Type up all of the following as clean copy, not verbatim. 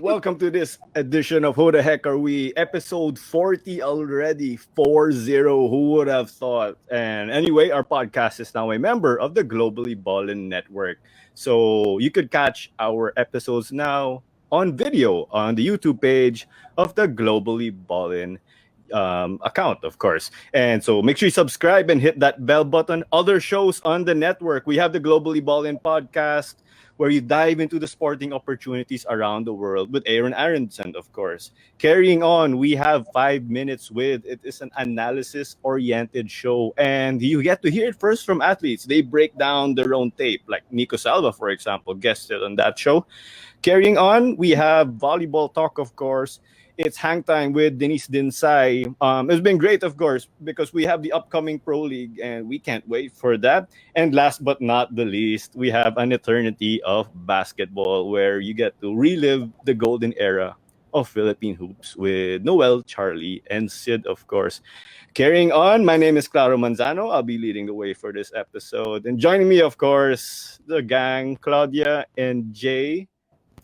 Welcome to this edition of Who the Heck Are We? Episode 40 already. 40. Who would have thought? And anyway, our podcast is now a member of the Globally Ballin Network. So you could catch our episodes now on video on the YouTube page of the Globally Ballin account, of course. And so make sure you subscribe and hit that bell button. Other shows on the network. We have the Globally Ballin podcast, where you dive into the sporting opportunities around the world with Aaron Aronson, of course. Carrying on, we have 5 minutes with. It is an analysis-oriented show, and you get to hear it first from athletes. They break down their own tape, like Nico Salva, for example, guested on that show. Carrying on, we have volleyball talk, of course. It's hang time with Denise Dinsay. It's been great, of course, because we have the upcoming Pro League, and we can't wait for that. And last but not the least, we have an eternity of basketball where you get to relive the golden era of Philippine hoops with Noel, Charlie, and Sid, of course. Carrying on, my name is Claro Manzano. I'll be leading the way for this episode. And joining me, of course, the gang, Claudia and Jay.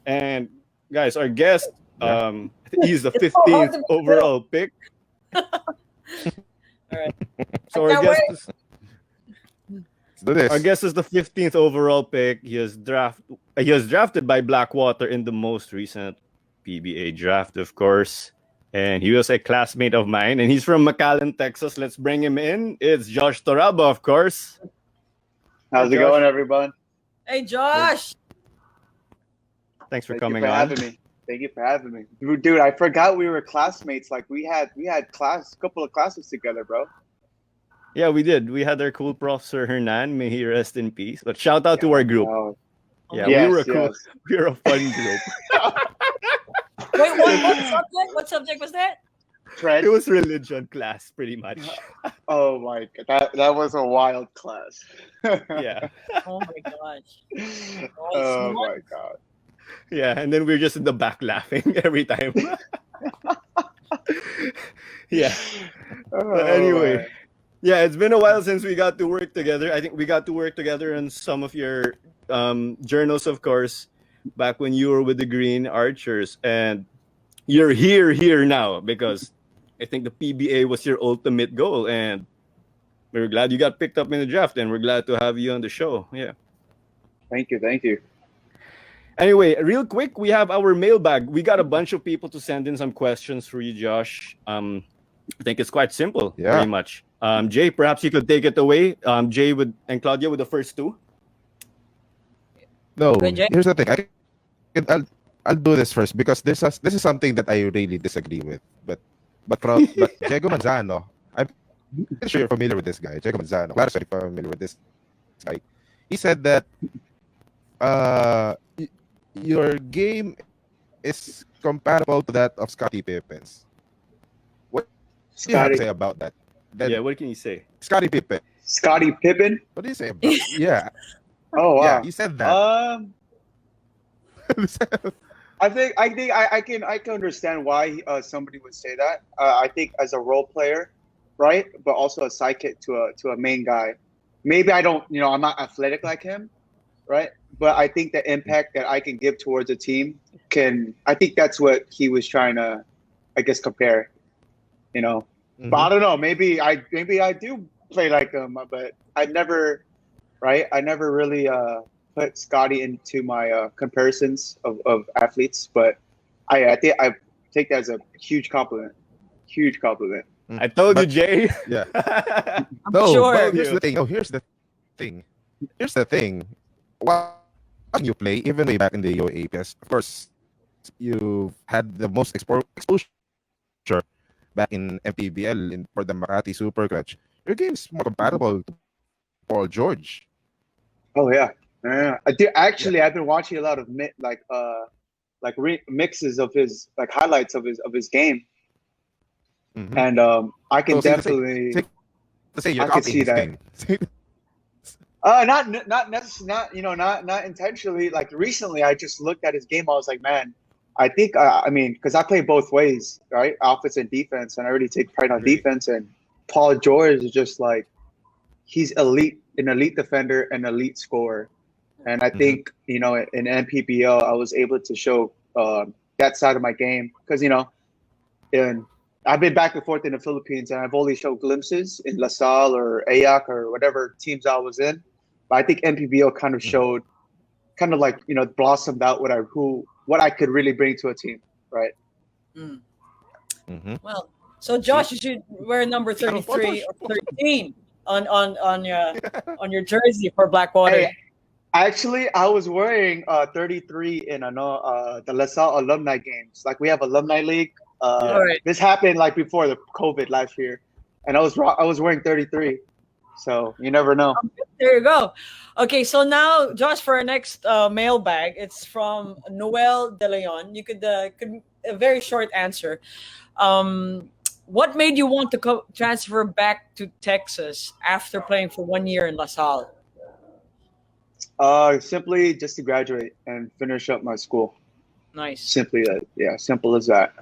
And guys, our guest, he's the 15th overall pick. All right. So our guest is the 15th overall pick. He was drafted by Blackwater in the most recent PBA draft, of course. And he was a classmate of mine. And he's from McAllen, Texas. Let's bring him in. It's Josh Torralba, of course. How's it going, everyone? Hey, Josh. Thanks for Thank coming you for on. having me. Thank you for having me. Dude, I forgot we were classmates. Like we had a couple of classes together, bro. Yeah, we did. We had our cool Professor Hernan. May he rest in peace. But shout out to our group. Yeah, yes, we were cool. yes. We were a fun group. Wait, what subject? What subject was that? Trent. It was religion class, pretty much. Oh my god, that was a wild class. Yeah. Oh my gosh. Oh my god. Yeah, and then we're just in the back laughing every time. Yeah. But anyway, man. yeah, it's been a while since we got to work together. I think we got to work together on some of your journals, of course, back when you were with the Green Archers. And you're here now because I think the PBA was your ultimate goal. And we're glad you got picked up in the draft, and we're glad to have you on the show. Yeah. Thank you. Anyway, real quick, we have our mailbag. We got a bunch of people to send in some questions for you, Josh. I think it's quite simple, pretty much. Jay, perhaps you could take it away. Jay and Claudia with the first two. No, Good, Jay. here's the thing. I'll do this first because this is something that I really disagree with. But Diego Manzano, I'm pretty sure you're familiar with this guy. Diego Manzano, Claro, sorry, familiar with this guy. He said that your game is comparable to that of Scotty Pippen's. What do you have to say about that? Yeah, what can you say? Scotty Pippen. Scotty Pippen? What do you say about that? Yeah. Oh wow. Yeah, he said that. I think I can understand why somebody would say that. I think as a role player, right, but also a sidekick to a main guy. Maybe I don't, I'm not athletic like him, right? But I think the impact that I can give towards a team I think that's what he was trying to, I guess, compare. Mm-hmm. But I don't know. Maybe I do play like him, but I never really put Scotty into my comparisons of athletes. But I take that as a huge compliment. Huge compliment. I told you, Jay. Yeah. Sure. But here's the thing. Here's the thing. Why you play even way back in the UAPS? Of course, you had the most exposure back in MPBL for the Makati Super Clutch. Your game is more compatible to Paul George. Oh yeah. I do actually. I've been watching a lot of mixes of his, like highlights of his game, Mm-hmm. and I can definitely. I can see that. Not intentionally. Like recently, I just looked at his game. I was like, man, I think because I play both ways, right? Offense and defense, and I really take pride on defense. And Paul George is just like, he's elite, an elite defender, an elite scorer. And I think in MPBL, I was able to show that side of my game because and I've been back and forth in the Philippines, and I've only showed glimpses in La Salle or AYAC or whatever teams I was in. But I think MPBL kind of showed, kind of like blossomed out what I could really bring to a team, right? Mm. Mhm. Well, so Josh, you should wear number 33 or 13 on your jersey for Blackwater. Hey, actually, I was wearing 33 in the La Salle alumni games. Like we have alumni league. Alright. This happened like before the COVID last year, and I was wearing 33. So you never know. There you go. Okay, so now, Josh, for our next mailbag, it's from Noel De Leon. You could a very short answer. What made you want to transfer back to Texas after playing for 1 year in La Salle? Simply just to graduate and finish up my school. Nice. Simply that. Yeah, simple as that.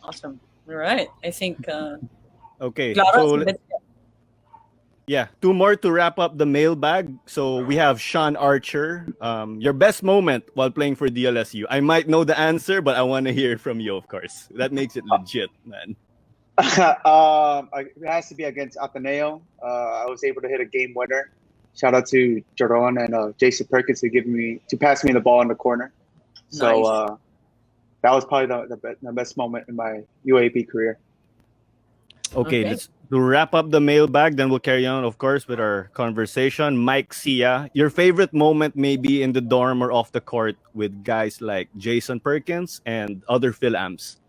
Awesome. All right. I think. Okay, Claro, so yeah, two more to wrap up the mailbag. So we have Sean Archer. Your best moment while playing for DLSU. I might know the answer, but I want to hear it from you, of course. That makes it legit, man. It has to be against Ateneo. I was able to hit a game winner. Shout out to Jerron and Jason Perkins to pass me the ball in the corner. So Nice. that was probably the best moment in my UAP career. Okay, Okay. let's to wrap up the mailbag. Then we'll carry on, of course, with our conversation. Mike Sia, your favorite moment may be in the dorm or off the court with guys like Jason Perkins and other Fil-Ams.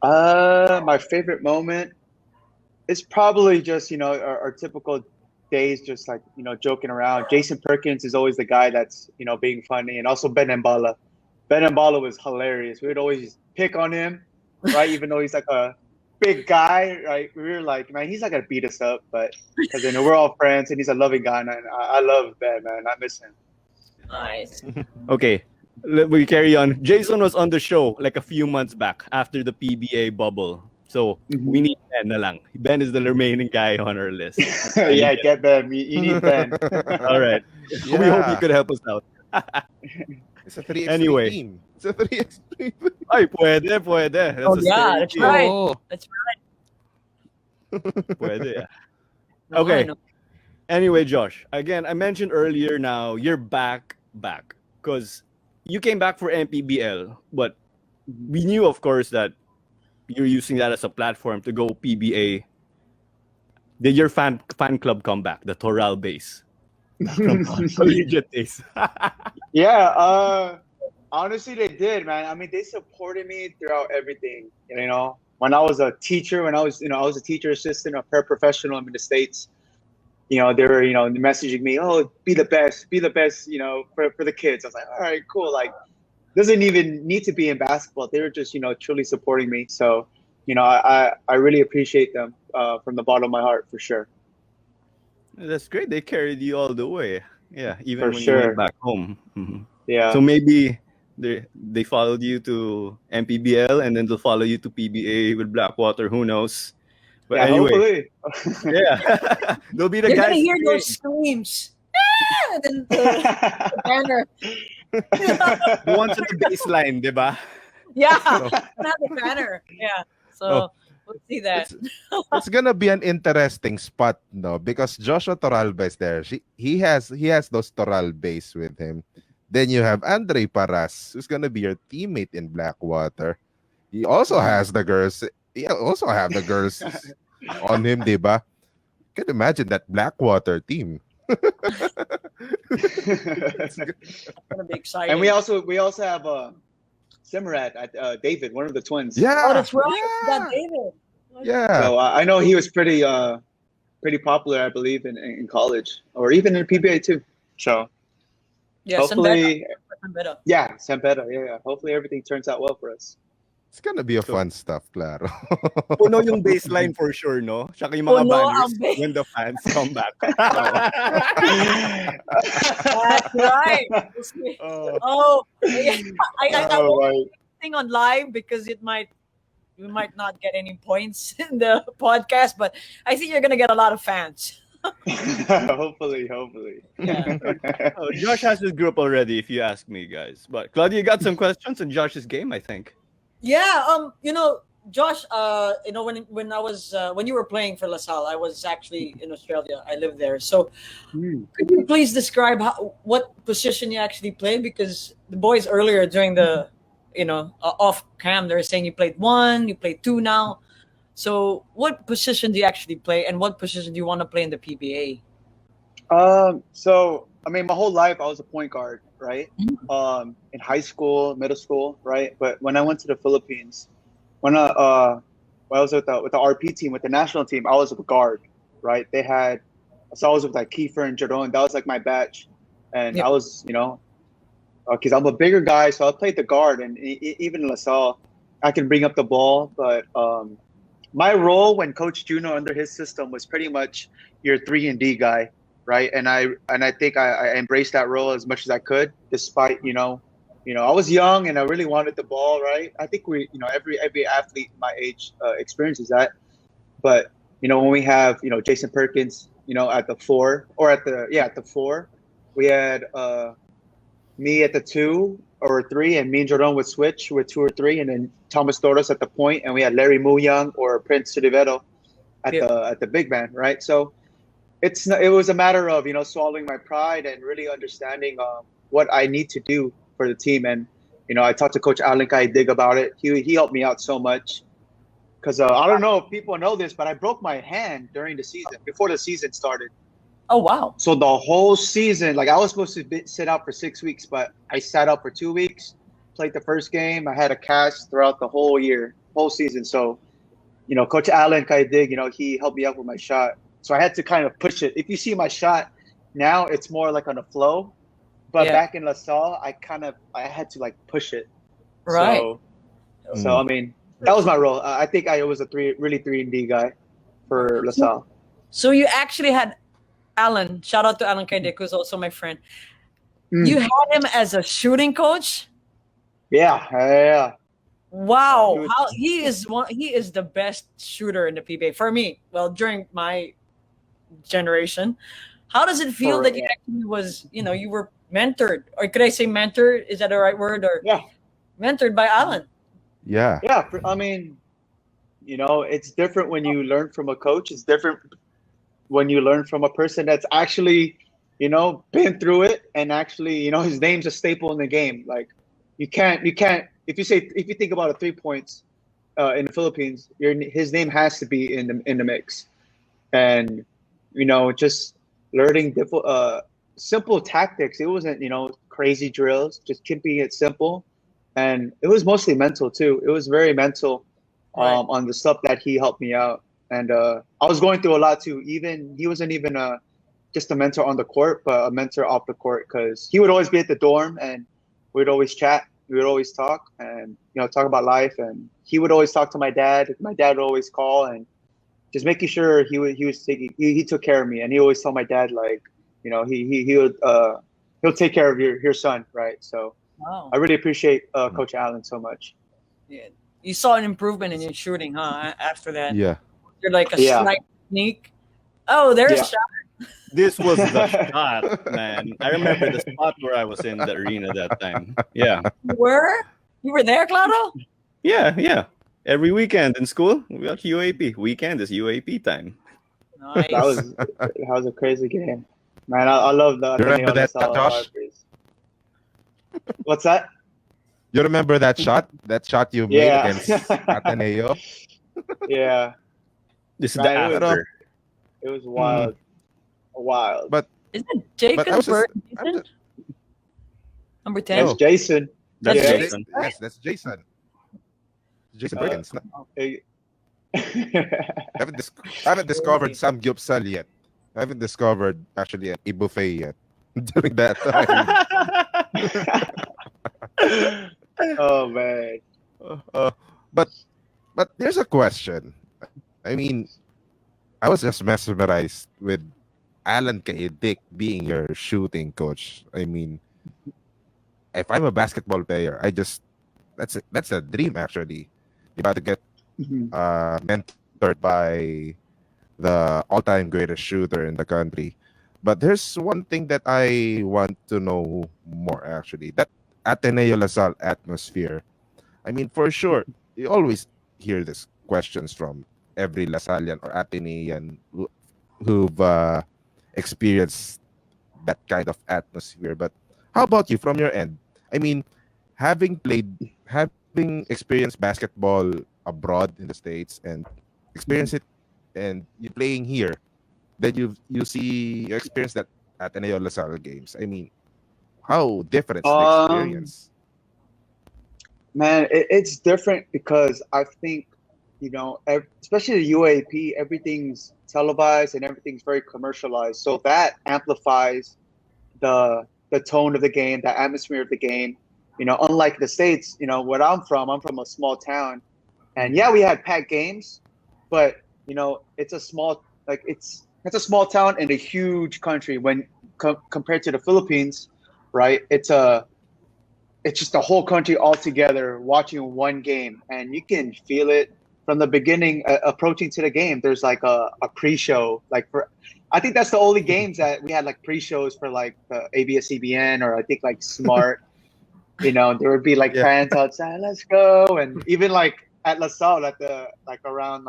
My favorite moment is probably just our typical days, just like joking around. Jason Perkins is always the guy that's being funny, and also Ben Mbala. Ben Mbala was hilarious. We would always pick on him, right? Even though he's like a big guy, right? We were like, man, he's not gonna beat us up, but because we're all friends, and he's a loving guy, and I love Ben, man. I miss him. Nice. Okay, we carry on. Jason was on the show like a few months back after the PBA bubble. So we need Ben na lang. Ben is the remaining guy on our list. Yeah, get Ben. You need Ben. All right. We hope you could help us out. It's a 3x3 Anyway. team. It's a 3x3. Ay, pwede. That's Oh, a yeah, scary that's team. right. Oh. That's right. Pwede, yeah. No, Okay. I know. Anyway, Josh, again, I mentioned earlier now you're back because you came back for MPBL, but we knew, of course, that you're using that as a platform to go PBA. Did your fan club come back, the Toral base from collegiate days? Yeah, honestly, they did, man. I mean, they supported me throughout everything. When I was a teacher, I was a teacher assistant, a paraprofessional in the States. They were, messaging me, oh, be the best, for the kids. I was like, all right, cool. Like, doesn't even need to be in basketball. They were just, truly supporting me. So, I really appreciate them from the bottom of my heart, for sure. That's great. They carried you all the way. Yeah, even For when you sure. went back home. Mhm. Yeah. So maybe they followed you to MPBL and then they'll follow you to PBA with Blackwater. Who knows? But yeah, anyway, hopefully. yeah, they'll be the You're guys. gonna hear to those screams. Ah! And then the banner. the ones at the baseline, diba? Yeah, not the banner. Yeah. So we'll see that. It's gonna be an interesting spot, no? Because Joshua Torralba is there. He has those Toral base with him. Then you have Andre Paras, who's gonna be your teammate in Blackwater. He also has the girls. He also have the girls on him, diba? Can you imagine that Blackwater team? It's gonna be exciting. And we also have Simrad at David, one of the twins. Yeah. Oh, that's right. Yeah. That David. Yeah. So I know he was pretty popular, I believe, in college or even in PBA too. So Yeah, hopefully, Sambeta. yeah, Sambeta, yeah. Hopefully everything turns out well for us. It's gonna be a fun stuff, Claro. Puno yung baseline for sure, no? Tsaka yung mga Puno banners ang base. when the fans come back. That's right. Oh, yeah. I won't right. say anything on live because we might not get any points in the podcast, but I think you're gonna get a lot of fans. Hopefully. Yeah. Oh, Josh has his group already, if you ask me, guys. But Claudia got some questions on Josh's game, I think. Yeah, Josh, when I was when you were playing for LaSalle, I was actually in Australia. I lived there. So, Hmm. could you please describe what position you actually played? Because the boys earlier during the, off cam, they were saying you played one, you played two now. So, what position do you actually play, and what position do you want to play in the PBA? So I mean, my whole life I was a point guard, right? In high school, middle school, right? But when I went to the Philippines, when I was with the RP team, with the national team, I was a guard, right? So I was with like Kiefer and Jerome. That was like my batch, and Yep. I was, because I'm a bigger guy, so I played the guard, and even in LaSalle, I can bring up the ball, but my role when Coach Juno under his system was pretty much your 3-and-D guy, right? And I think I embraced that role as much as I could, despite I was young and I really wanted the ball, right? I think every athlete my age experiences that, but when we have Jason Perkins, at the 4 or at the 4, we had me at the 2 or 3, and me and Jordan would switch with 2 or 3, and then Thomas Torres at the point, and we had Larry Muyang or Prince Silivero at Yeah. the big man, right? So it was a matter of swallowing my pride and really understanding what I need to do for the team. And I talked to Coach Allan Dig about it. He helped me out so much because I don't know if people know this, but I broke my hand during the season before the season started. Oh wow! So the whole season, like I was supposed to sit out for 6 weeks, but I sat out for 2 weeks. Played the first game. I had a cast throughout the whole season. So, Coach Allan Dig, he helped me out with my shot. So I had to kind of push it. If you see my shot now, it's more like on a flow. But Yeah. back in LaSalle, I had to like push it. Right. So I mean, that was my role. I think I was a 3-and-D guy for LaSalle. So you actually had Allan. Shout out to Allan Kaidik, who's also my friend. Mm. You had him as a shooting coach. Yeah. Wow, He was- how he is the best shooter in the PBA for me. Well, during my generation, how does it feel that you actually you were mentored, or could I say mentored? Is that the right word? Or Yeah. mentored by Allan? Yeah. Yeah. I mean, it's different when you learn from a coach. It's different when you learn from a person that's actually, been through it, and actually, his name's a staple in the game. Like you can't if you think about 3 points in the Philippines, his name has to be in the mix. And just learning simple tactics. It wasn't crazy drills, just keeping it simple, and it was mostly mental too. It was very mental Right. on the stuff that he helped me out. And I was going through a lot too. Even he wasn't even just a mentor on the court, but a mentor off the court, because he would always be at the dorm and we'd always chat. We would always talk and talk about life. And he would always talk to my dad. My dad would always call and just making sure he took care of me. And he always told my dad, like, he'll take care of your son, right? So Wow. I really appreciate Coach Allan so much. Yeah. You saw an improvement in your shooting, huh? After that, Yeah. you're like a Yeah. slight sneak. Oh, there's Yeah. shot. This was the shot, man. I remember the spot where I was in the arena that time. Yeah. You were there, Claro? Yeah. Every weekend in school, we got UAP. Weekend is UAP time. Nice. That was a crazy game, man. I love the You remember Ateneo that, LaSalle Josh? Vipers. What's that? You remember that shot? That shot you made Yeah. against Ateneo? Yeah, This is Man, the it was- after. it was wild. Wild. But Isn't it but I Jacob was just, Bird? I'm just- Number 10? That's Jason. That's Yeah. Jason. yes, that's Jason. Jason Uh, Perkins. Hey. Haven't discovered Sam Gyupsal yet. I haven't discovered actually a buffet yet during that time. Oh man. But there's a question. I mean, I was just mesmerized with Allan Dick being your shooting coach. I mean, if I'm a basketball player, that's a dream actually. You got to get Mhm. mentored by the all-time greatest shooter in the country. But there's one thing that I want to know more actually. That Ateneo Lasal atmosphere. I mean, for sure, you always hear these questions from every Lasallian or Atenean who've experienced that kind of atmosphere. But how about you from your end? I mean, having experienced basketball abroad in the States and experience it, and you playing here, then you experience that at Ateneo Lasal games. I mean, how different is the Um, experience? Man, it's different because I think, especially the UAP, everything's televised and everything's very commercialized. So that amplifies the tone of the game, the atmosphere of the game. Unlike the States, where I'm from a small town, and yeah, we had packed games, but it's a small it's a small town in a huge country. When compared to the Philippines, right? It's just the whole country all together watching one game, and you can feel it from the beginning. Approaching to the game, there's like a pre-show. I think that's the only games that we had like pre-shows for, like the ABS-CBN, or I think like Smart. There would be like Yeah. fans outside, let's go, and even like at La Salle, at the like around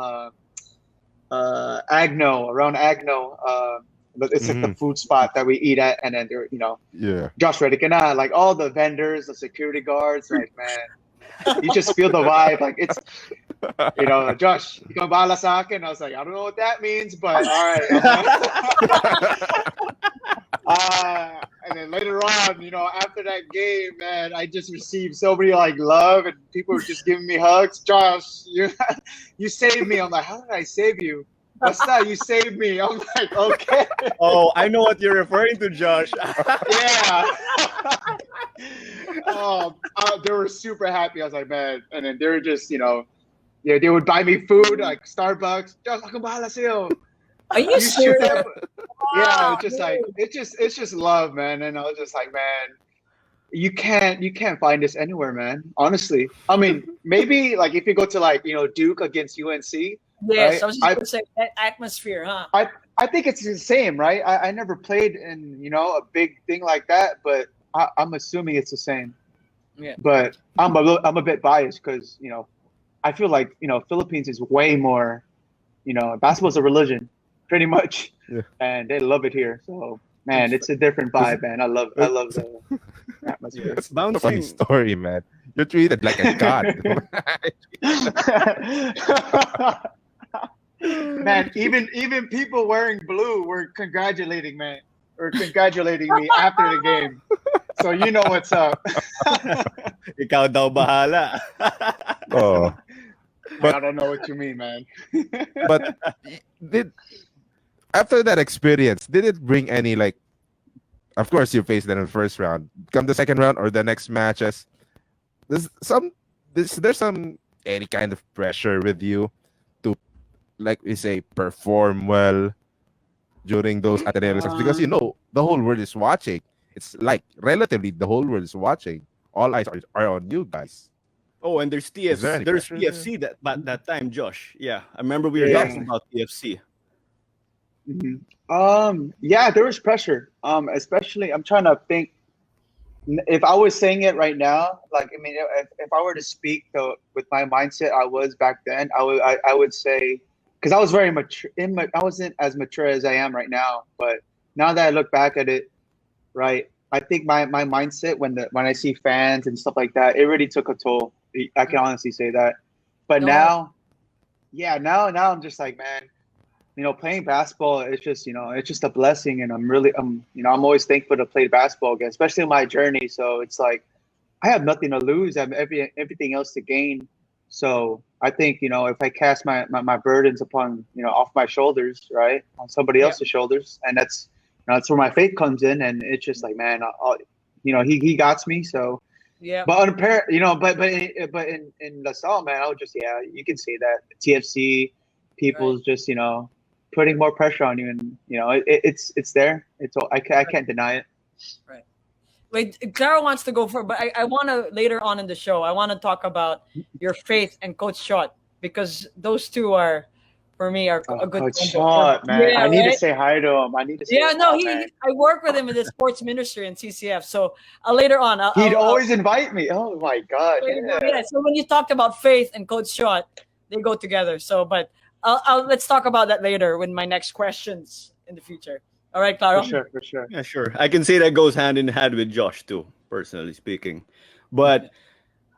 around Agno. But it's like the Mhm. food spot that we eat at, and then there, Yeah. Josh Reddick, like all the vendors, the security guards, like, man, you just feel the vibe. Like it's, Josh, you gonna bala sa akin? I was like, I don't know what that means, but all right. And then later on, after that game, man, I just received so many like love, and people were just giving me hugs. Josh, you saved me. I'm like, how did I save you? What's that? You saved me. I'm like, okay. Oh, I know what you're referring to, Josh. Yeah. They were super happy. I was like, man. And then they were just, they would buy me food, like Starbucks. Just ako bahala sa'yo. Are you You shoot serious? that. Yeah, Wow, it's just like it's just love, man. And I was just like, man, you can't find this anywhere, man. Honestly, I mean, maybe like if you go to like Duke against UNC, Yes, right? I was just going to say that atmosphere, huh? I think it's the same, right? I never played in a big thing like that, but I'm assuming it's the same. Yeah. But I'm a bit biased because I feel like Philippines is way more, basketball's a religion, pretty much, Yeah. and they love it here. So man, it's a different vibe, man. I love the atmosphere. It's Funny bouncing. story, man. You're treated like a god. Man, even people wearing blue were congratulating me after the game. So you know what's up. Ikaw daw bahala. Oh, But- I don't know what you mean, man. but did after that experience, did it bring any like? Of course, you faced them in the first round. Come the second round or the next matches, there's some any kind of pressure with you to, like we say, perform well during those Ateneo lessons, because the whole world is watching. It's like relatively the whole world is watching. All eyes are on you guys. Oh, and there's Is there any There's pressure TFC that time, Josh. Yeah, I remember we were Yeah. talking about TFC. Yeah, there was pressure. Especially I'm trying to think if I was saying it right now, like I mean, if I were to speak with my mindset I was back then, I would say, because I was very mature. I wasn't as mature as I am right now, but now that I look back at it, right, I think my mindset when I see fans and stuff like that, it really took a toll. I can honestly say that. But No. now, yeah, now I'm just like, man, playing basketball, it's just a blessing, and I'm always thankful to play basketball again, especially in my journey. So it's like I have nothing to lose. I have everything else to gain. So I think if I cast my burdens upon off my shoulders, right, on somebody Yeah. else's shoulders, and that's where my faith comes in, and it's just like, man, he got me. So. Yeah. But but in La Salle, man, I would just you can say that TFC people's just putting more pressure on you, and it's there. It's all I can't deny it. Wait, Claro wants to go for, but I want to later on in the show. I want to talk about your faith and Coach Shot, because those two are for me are a good Coach combo. Shot, man. Yeah, I need to right? say hi to him. I need to say Yeah, no, hi, man. I work with him in the sports ministry in CCF. So later on, He'd always invite me. Oh my god, yeah. yeah. So when you talked about Faith and Coach Shot, they go together. So, but let's talk about that later with my next questions in the future. All right, Claro. For sure. Yeah, sure. I can say that goes hand in hand with Josh too, personally speaking. But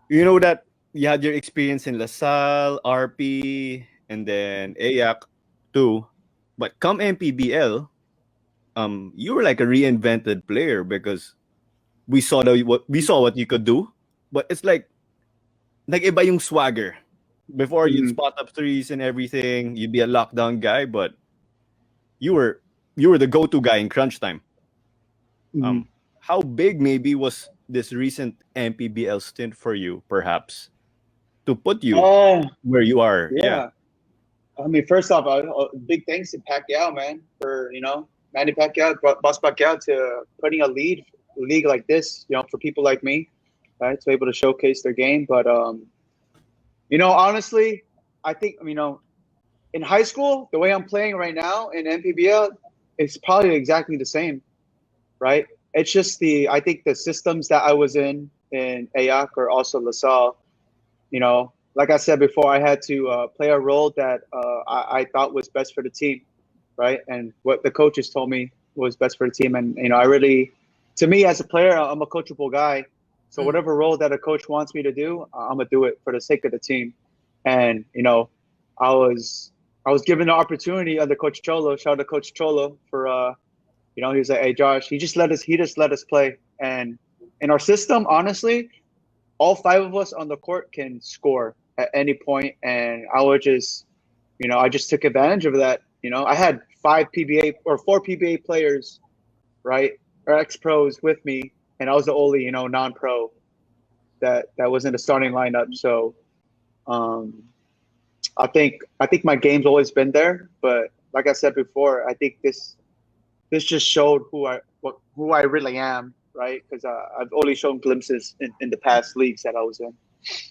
you know that you had your experience in LaSalle, RP, and then AYAC too. But come MPBL, you were like a reinvented player because we saw what you could do, but it's like iba yung swagger. Before you'd Mhm. spot up threes and everything, you'd be a lockdown guy, but you were the go-to guy in crunch time. Mhm. How big maybe was this recent MPBL stint for you, perhaps, to put you Oh, where you are? yeah. I mean, first off, big thanks to Pacquiao, man, for Manny Pacquiao, Boss Pacquiao, to putting a league like this, for people like me, right, to be able to showcase their game. But honestly, I think in high school, the way I'm playing right now in MPBL, it's probably exactly the same, right? It's just I think the systems that I was in AYAC or also LaSalle, like I said before, I had to play a role that I thought was best for the team, right? And what the coaches told me was best for the team. And, to me as a player, I'm a coachable guy. So whatever role that a coach wants me to do, I'm going to do it for the sake of the team. And, I was given the opportunity under Coach Cholo. Shout out to Coach Cholo for, he was like, hey, Josh, he just let us play. And in our system, honestly, all five of us on the court can score at any point, and I would just, I just took advantage of that. I had 4 PBA players, right, or ex-pros with me, and I was the only, non-pro that was in the starting lineup. So, I think my game's always been there, but like I said before, I think this just showed who I really am, right? Because I've only shown glimpses in the past leagues that I was in.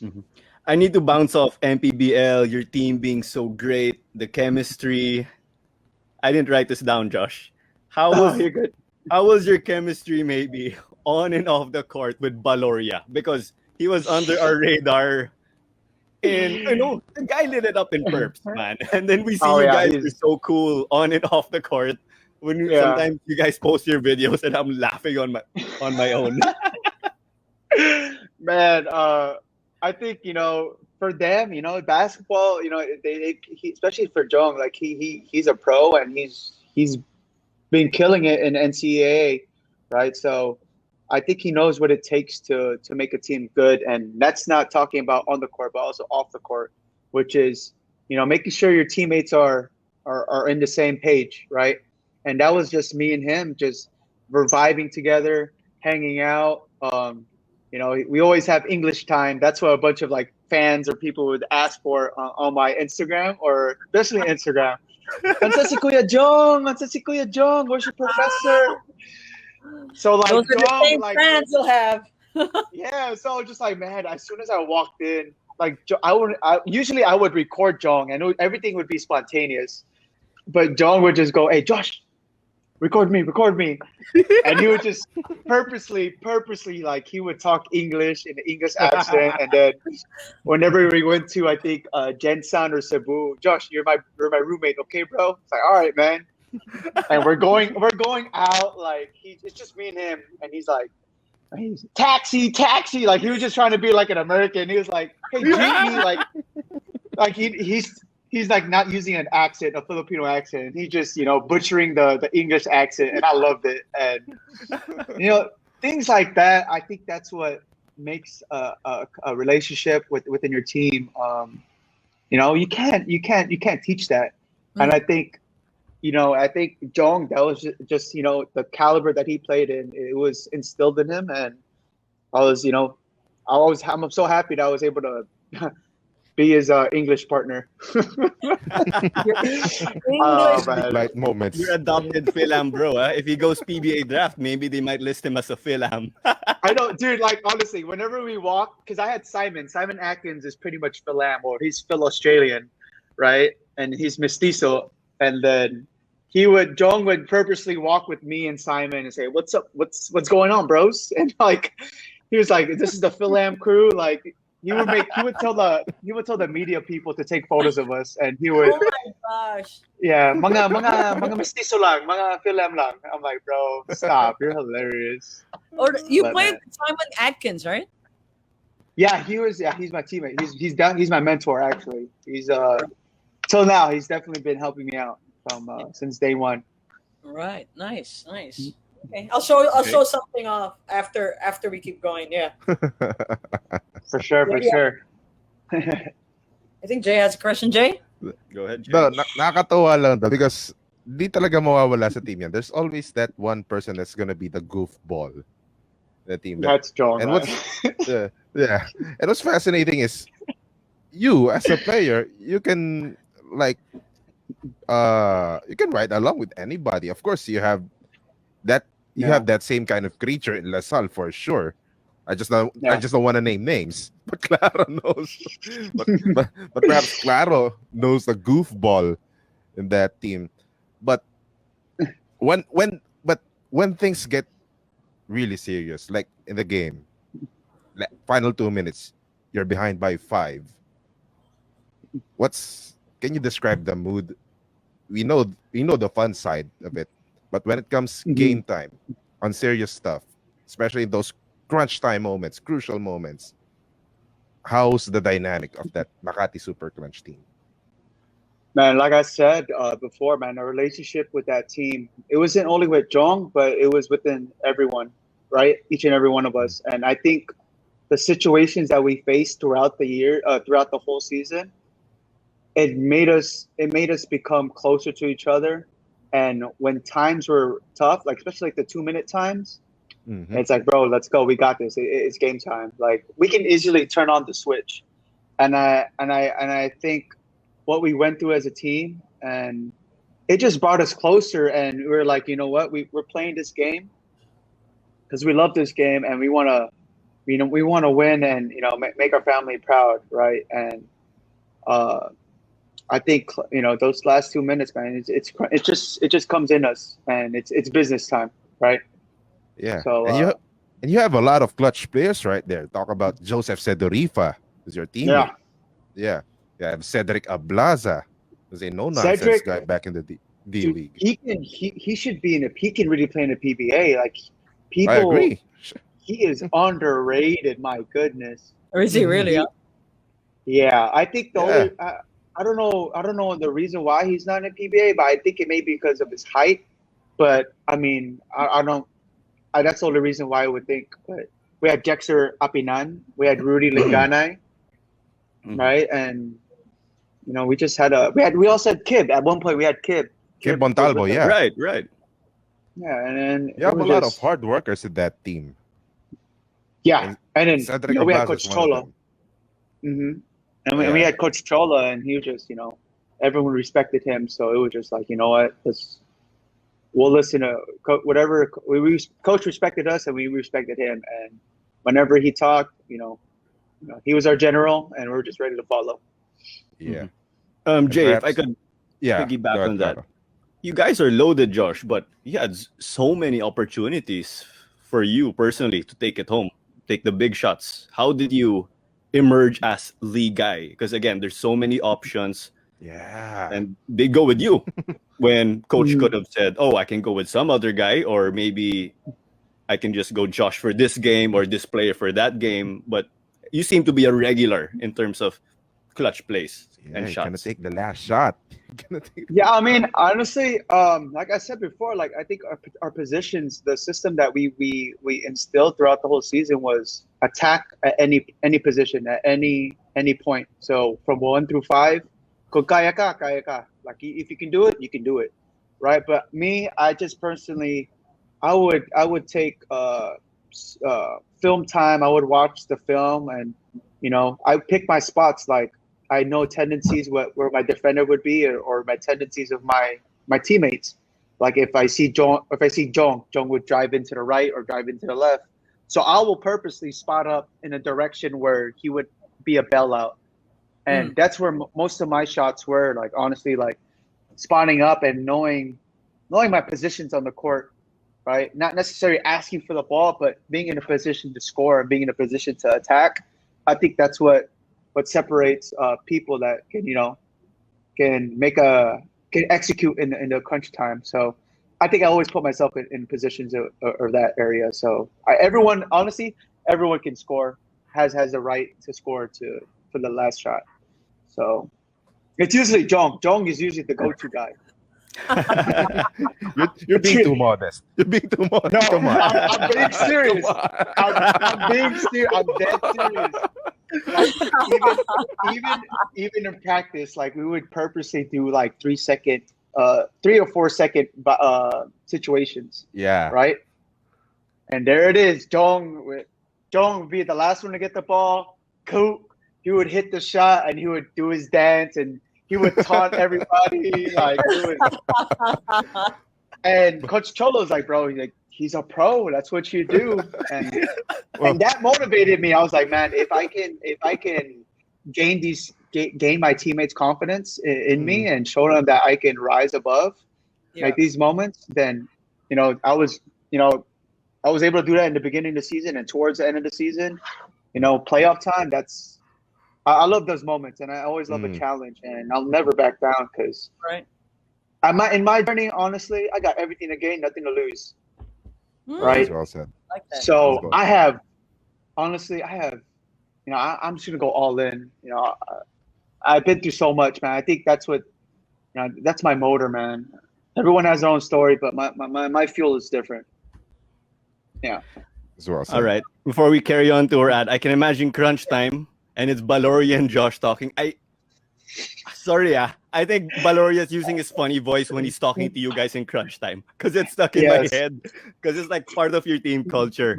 Mm-hmm. I need to bounce off MPBL, your team being so great, the chemistry. I didn't write this down, Josh. You're good. How was your chemistry maybe on and off the court with Baloria? Because he was under our radar. And the guy lit it up in perps, man. And then we see you guys are so cool on and off the court. Sometimes you guys post your videos and I'm laughing on my own. Man, I think for them, basketball, especially for Jong, like he's a pro and he's been killing it in NCAA, right? So I think he knows what it takes to make a team good, and that's not talking about on the court, but also off the court, which is making sure your teammates are in the same page, right? And that was just me and him just reviving together, hanging out. We always have English time. That's what a bunch of like fans or people would ask for on my Instagram, or especially Instagram. Ansa si Kuya Jong? Ansa si Kuya Jong? Where's your professor? So like, those are the same like fans you'll have. yeah. So just like, man, as soon as I walked in, like usually I would record Jong, and everything would be spontaneous. But Jong would just go, "Hey, Josh, record me," and he would just purposely, like he would talk English in the English accent, and then whenever we went to, I think Gensan or Cebu, Josh, you're my roommate, okay, bro? It's like, all right, man. And we're going out, like it's just me and him, and he's like, taxi, like he was just trying to be like an American. He was like, hey, greet me, like he's like not using an accent, a Filipino accent. He's just, butchering the English accent, and I loved it. And things like that. I think that's what makes a relationship within your team. You can't teach that. And I think, I think Jong, that was just the caliber that he played in. It was instilled in him, and I'm so happy that I was able to be his English partner. Light moments. You're adopted Fil-Am, bro. If he goes PBA draft, maybe they might list him as a Fil-Am. I know, dude. Like honestly, whenever we walk, because I had Simon Atkins is pretty much Fil-Am, or he's Phil Australian. right? And he's mestizo, and then Jong would purposely walk with me and Simon and say, "What's up? What's going on, bros?" And like he was like, "This is the Fil-Am crew." Like he would tell the media people to take photos of us, and he would, Oh my gosh. yeah, mga mestizo lang, mga Fil-Am lang. I'm like, bro, stop, you're hilarious. Or you But, played man. with Simon Atkins, right? Yeah, he's my teammate. He's my mentor actually. He's till now he's definitely been helping me out from since day one. Right. Nice. Okay. I'll show something off after we keep going. Yeah. For sure. I think Jay has a question. Jay? Go ahead, Jay. No, nakakatawa lang daw because di talaga mawawala sa team yan. There's always that one person that's gonna be the goofball. The team. That's Jong. And what's yeah. And what's fascinating is you as a player, you can like you can ride along with anybody. Of course, you have that same kind of creature in LaSalle for sure. I just don't want to name names, but Claro knows. but perhaps Claro knows the goofball in that team. But when things get really serious, like in the game, like final 2 minutes, you're behind by 5. Can you describe the mood? We know the fun side of it, but when it comes game time on serious stuff, especially those crunch time moments, crucial moments, how's the dynamic of that Makati Super Crunch team? Man, like I said before, man, our relationship with that team, it wasn't only with Jong, but it was within everyone, right? Each and every one of us. And I think the situations that we faced throughout the year, throughout the whole season, it made us become closer to each other. And when times were tough, like especially like the 2-minute times, it's like, bro, let's go. We got this. It's game time. Like we can easily turn on the switch. And I think what we went through as a team, and it just brought us closer. And we were like, you know what, we're playing this game because we love this game, and we want to, we want to win, and make our family proud, right? And I think those last 2 minutes, man, it just comes in us, and it's business time, right? Yeah. So and you have a lot of clutch players right there. Talk about Joseph Sedorifa, who's your teammate. Yeah. You have Cedric Ablaza, who's a no-nonsense guy back in the D League. He should be he can really play in the PBA. Like people, I agree. He is underrated. My goodness. Or is he really? Yeah, I think the only I don't know the reason why he's not in PBA, but I think it may be because of his height. But I mean, I don't. That's the only reason why I would think. But we had Jexer Apinan, we had Rudy Linganay, right? And we just had we also had Kib at one point. We had Kib Montalvo, yeah, right. Yeah, and then you have a lot of hard workers in that team. Yeah, and then Cedric we had Ablaza Coach is one of Cholo. them. And we had Coach Chola, and he was just, everyone respected him. So it was just like, you know what, we'll listen to whatever. Coach respected us, and we respected him. And whenever he talked, he was our general, and we were just ready to follow. Yeah. Jay, if I could piggyback on that. You guys are loaded, Josh, but you had so many opportunities for you personally to take it home, take the big shots. How did you emerge as league guy? Because again, there's so many options. Yeah. And they go with you when coach could have said, oh, I can go with some other guy, or maybe I can just go Josh for this game or this player for that game. But you seem to be a regular in terms of clutch plays and shots. Gonna take the last shot. Yeah, I mean, honestly, like I said before, like I think our positions, the system that we instilled throughout the whole season was attack at any position at any point. So from 1 through 5, kaya ka. Like if you can do it, you can do it, right? But me, I just personally, I would take film time. I would watch the film, and I pick my spots. Like I know tendencies where my defender would be, or my tendencies of my teammates. Like if I see Jong would drive into the right or drive into the left. So I will purposely spot up in a direction where he would be a bailout, and that's where most of my shots were. Like honestly, like spawning up and knowing my positions on the court, right? Not necessarily asking for the ball, but being in a position to score and being in a position to attack. I think that's what separates people that can execute in the crunch time. So I think I always put myself in positions or that area. So everyone can score, has the right to score for the last shot. So it's usually Jong. Jong is usually the go-to guy. You're being too modest. You're being too modest. No, Come on. I'm being serious. I'm being serious. I'm dead serious. Like, even in practice, like we would purposely do like 3 or 4 second situations. Yeah. Right. And there it is. Jong would be the last one to get the ball. He would hit the shot and he would do his dance and he would taunt everybody. Like, and Coach Cholo's like, bro, he's a pro. That's what you do. And and that motivated me. I was like, man, if I can gain my teammates' confidence in me and show them that I can rise above like these moments, then I was able to do that in the beginning of the season and towards the end of the season. Playoff time. I love those moments, and I always love a challenge, and I'll never back down because in my journey, honestly, I got everything to gain, nothing to lose. Right. Well said. Like that. So I have, I'm just gonna go all in. I've been through so much, man. I think that's what, that's my motor, man. Everyone has their own story, but my fuel is different. Yeah. Well said. All right. Before we carry on to our ad, I can imagine crunch time. And it's Baloria and Josh talking. I think Baloria is using his funny voice when he's talking to you guys in crunch time because it's stuck in my head because it's like part of your team culture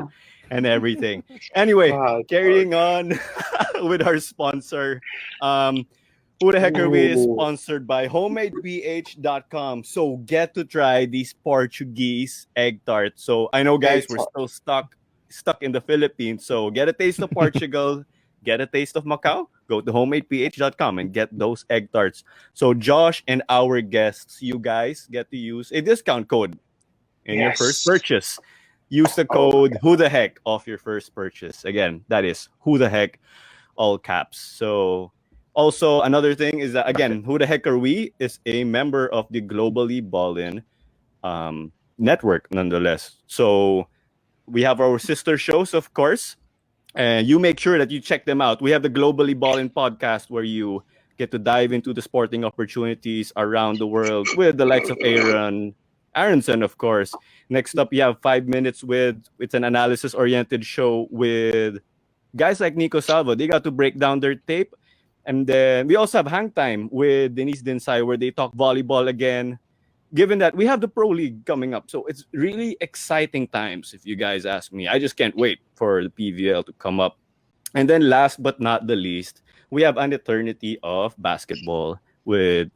and everything. Anyway, carrying on with our sponsor. Who the Heck Are We is sponsored by homadeph.com. So get to try these Portuguese egg tarts. So I know, guys, we're still stuck in the Philippines. So get a taste of Portugal. Get a taste of Macau, go to homadeph.com and get those egg tarts. So Josh and our guests, you guys get to use a discount code in your first purchase. Use the code Who the Heck off your first purchase. Again, that is Who the Heck, all caps. So also another thing is that, again, Who the Heck Are We is a member of the Globally Ballin network nonetheless. So we have our sister shows, of course. And you make sure that you check them out. We have the Globally Ballin podcast where you get to dive into the sporting opportunities around the world with the likes of Aronson, of course. Next up, you have 5 minutes it's an analysis-oriented show with guys like Nico Salvo. They got to break down their tape. And then we also have Hang Time with Denise Dinsay where they talk volleyball again. Given that we have the Pro League coming up. So it's really exciting times, if you guys ask me. I just can't wait for the PBL to come up. And then last but not the least, we have an eternity of basketball with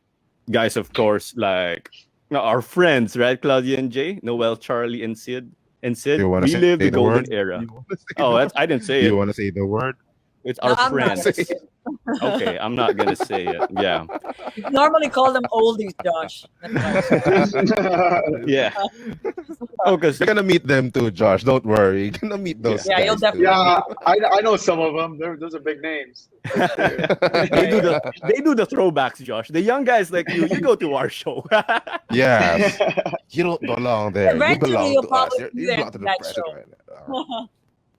guys, of course, like our friends, right? Claudia and Jay, Noel, Charlie, and Sid. We live the golden era. I didn't say it. You want to say the word? It's our friends. Okay, I'm not going to say it. Yeah. You normally call them oldies, Josh. Yeah. Because you're going to meet them too, Josh. Don't worry. You're going to meet those guys. You'll definitely. Yeah, I know some of them. Those are big names. They do the throwbacks, Josh. The young guys like you go to our show. Yes. You don't belong there. Eventually, you belong to us. you'll You're probably not to the that president show. right now.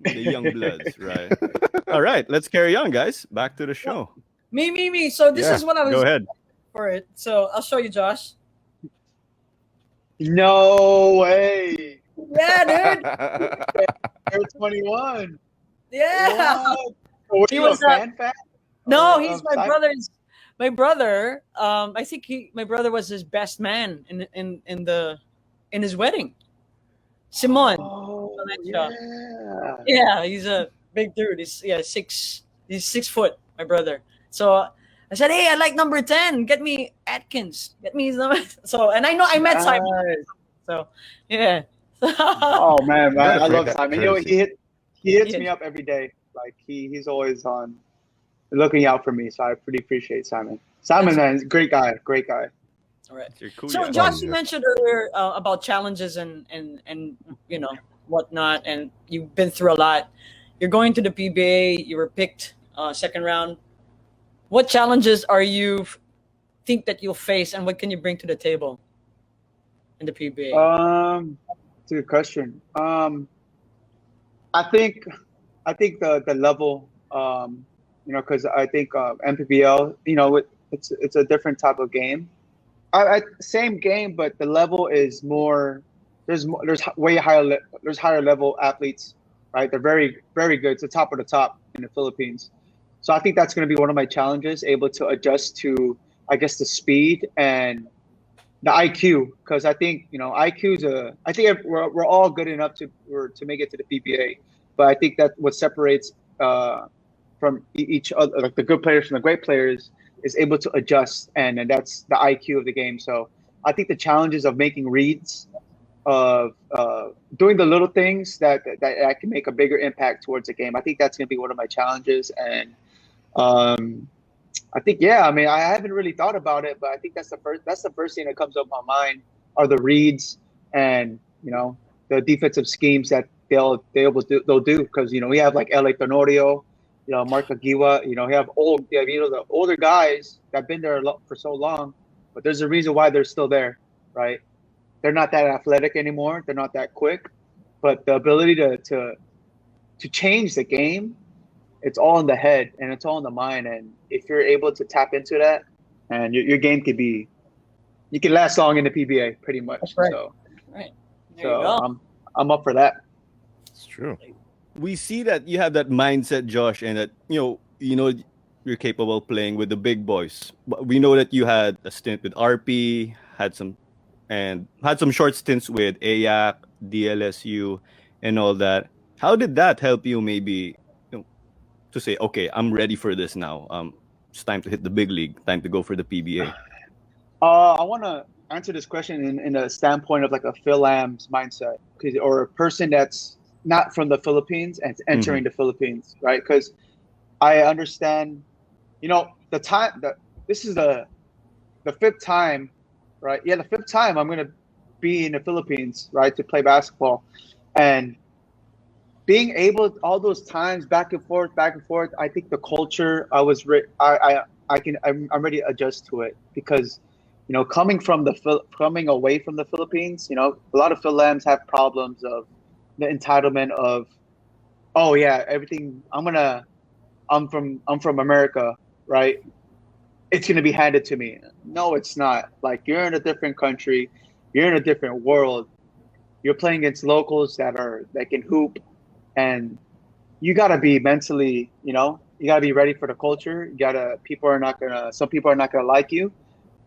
The young bloods, right? All right, let's carry on, guys. Back to the show. Me. So this is what I was. Go ahead. For it. So I'll show you, Josh. No way. Yeah, dude. You're 21. Yeah. What? He was a fan? No, he's my brother's. My brother. I think my brother was his best man in his wedding. Simon. Oh, yeah, he's a big dude. He's 6 foot, my brother. So I said, hey, I like number 10. Get me Atkins. Get me his number. So, and I met Simon. So, yeah. Oh man, I love that Simon. jersey. He hits me up every day. Like he's always on looking out for me. So I pretty appreciate Simon. Simon, man, great guy, great guy. All right. You're cool, So, yeah. Josh, you yeah. mentioned earlier about challenges and whatnot, and you've been through a lot. You're going to the PBA. You were picked second round. What challenges are you think that you'll face, and what can you bring to the table in the PBA? It's a good question. I think the level, because I think MPBL, it's a different type of game. Same game, but the level is more. There's way higher there's higher level athletes, right? They're very very good. It's the top of the top in the Philippines. So I think that's going to be one of my challenges, able to adjust to, I guess, the speed and the IQ, because I think IQ's I think we're all good enough to make it to the PBA, but I think that what separates from each other, like the good players from the great players, is able to adjust, and that's the IQ of the game. So I think the challenges of making reads, of doing the little things that can make a bigger impact towards the game. I think that's going to be one of my challenges, and I think, I mean, I haven't really thought about it, but I think that's the first thing that comes up my mind are the reads and the defensive schemes that they'll do, because we have like LA Tenorio, Mark Aguiwa, we have the older guys that've been there for so long, but there's a reason why they're still there, right? They're not that athletic anymore, they're not that quick, but the ability to change the game, it's all in the head and it's all in the mind. And if you're able to tap into that, and your game could be, you can last long in the PBA pretty much. That's right. So, Right. There you go. I'm up for that. It's true. We see that you have that mindset, Josh, and that you're capable of playing with the big boys. But we know that you had a stint with RP, had some short stints with AYAC, DLSU, and all that. How did that help you maybe to say, okay, I'm ready for this now? It's time to hit the big league, time to go for the PBA. I want to answer this question in a standpoint of like a Fil-Am's mindset, or a person that's not from the Philippines and entering the Philippines, right? Because I understand, the time that this is the fifth time, right? Yeah, the fifth time I'm going to be in the Philippines, right, to play basketball, and being able all those times back and forth, I think the culture I'm ready to adjust to it, because coming away from the Philippines, a lot of Fil-Ams have problems of the entitlement of, oh yeah, everything I'm from America, right? It's gonna be handed to me. No, it's not. Like, you're in a different country, you're in a different world. You're playing against locals that can hoop, and you gotta be mentally, you gotta be ready for the culture. Some people are not gonna like you,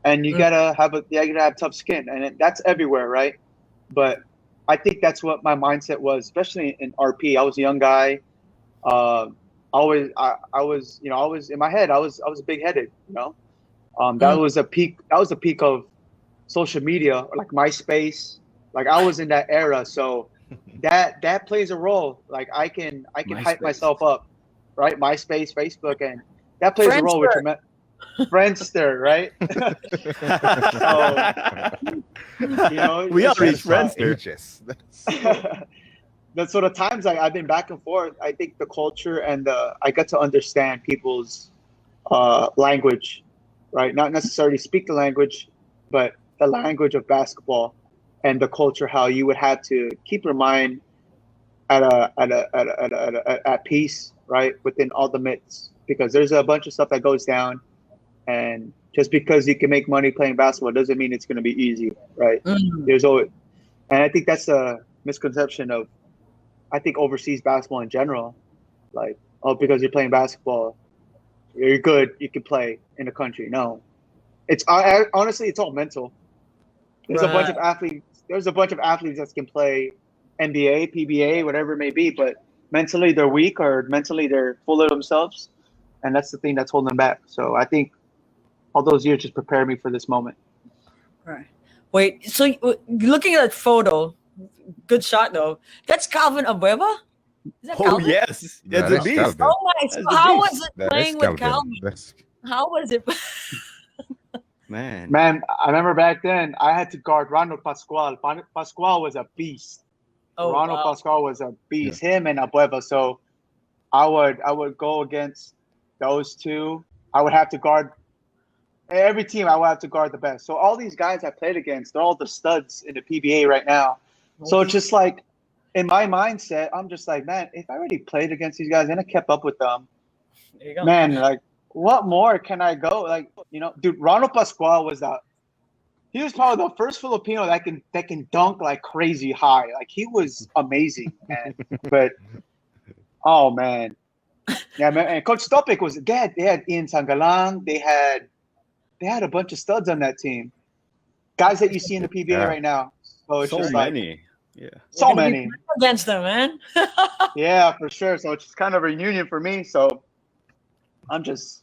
and you gotta have tough skin, and that's everywhere, right? But I think that's what my mindset was, especially in RP. I was a young guy. I was in my head. I was big headed. That was a peak. That was the peak of social media, like MySpace. Like, I was in that era, so that plays a role. Like, I can hype myself up, right? MySpace, Facebook, and that plays a role. Which Friendster, right? So, we all reach Friendster. The sort of times I've been back and forth, I think the culture and I got to understand people's language, right? Not necessarily speak the language, but the language of basketball and the culture. How you would have to keep your mind at peace, right, within all the myths, because there's a bunch of stuff that goes down, and just because you can make money playing basketball doesn't mean it's going to be easy, right? There's always, and I think that's a misconception of, I think, overseas basketball in general. Like, oh, because you're playing basketball, you're good, you can play in the country. No, it's honestly, it's all mental. There's a bunch of athletes. There's a bunch of athletes that can play NBA, PBA, whatever it may be, but mentally they're weak, or mentally they're full of themselves, and that's the thing that's holding them back. So I think all those years just prepared me for this moment. Right. Wait, so looking at that photo, good shot though. That's Calvin Abueva? Is that Oh Calvin? yes, it's That a is beast. Calvin. Oh my! So That's the how beast. was it That is playing with Calvin. Calvin? That's How was it? Man. Man, I remember back then I had to guard Ronald Pascual. Pascual was a beast. Oh Ronald wow! Pascual was a beast. Him and Abueva. So I would go against those two. I would have to guard every team. I would have to guard the best. So all these guys I played against, they're all the studs in the PBA right now. So it's just like in my mindset, I'm just like, man, if I already played against these guys and I kept up with them, There you go. man, like what more can I go? Like, dude, Ronald Pascual he was probably the first Filipino that can dunk like crazy high. Like he was amazing, man. But oh man. Yeah, man. And Coach Topic they had Ian Sangalang, they had a bunch of studs on that team. Guys that you see in the PBA Yeah. right now. So it's So just many. Yeah. so You're gonna be many. playing against them, man. Yeah, for sure. So it's just kind of a reunion for me. So it's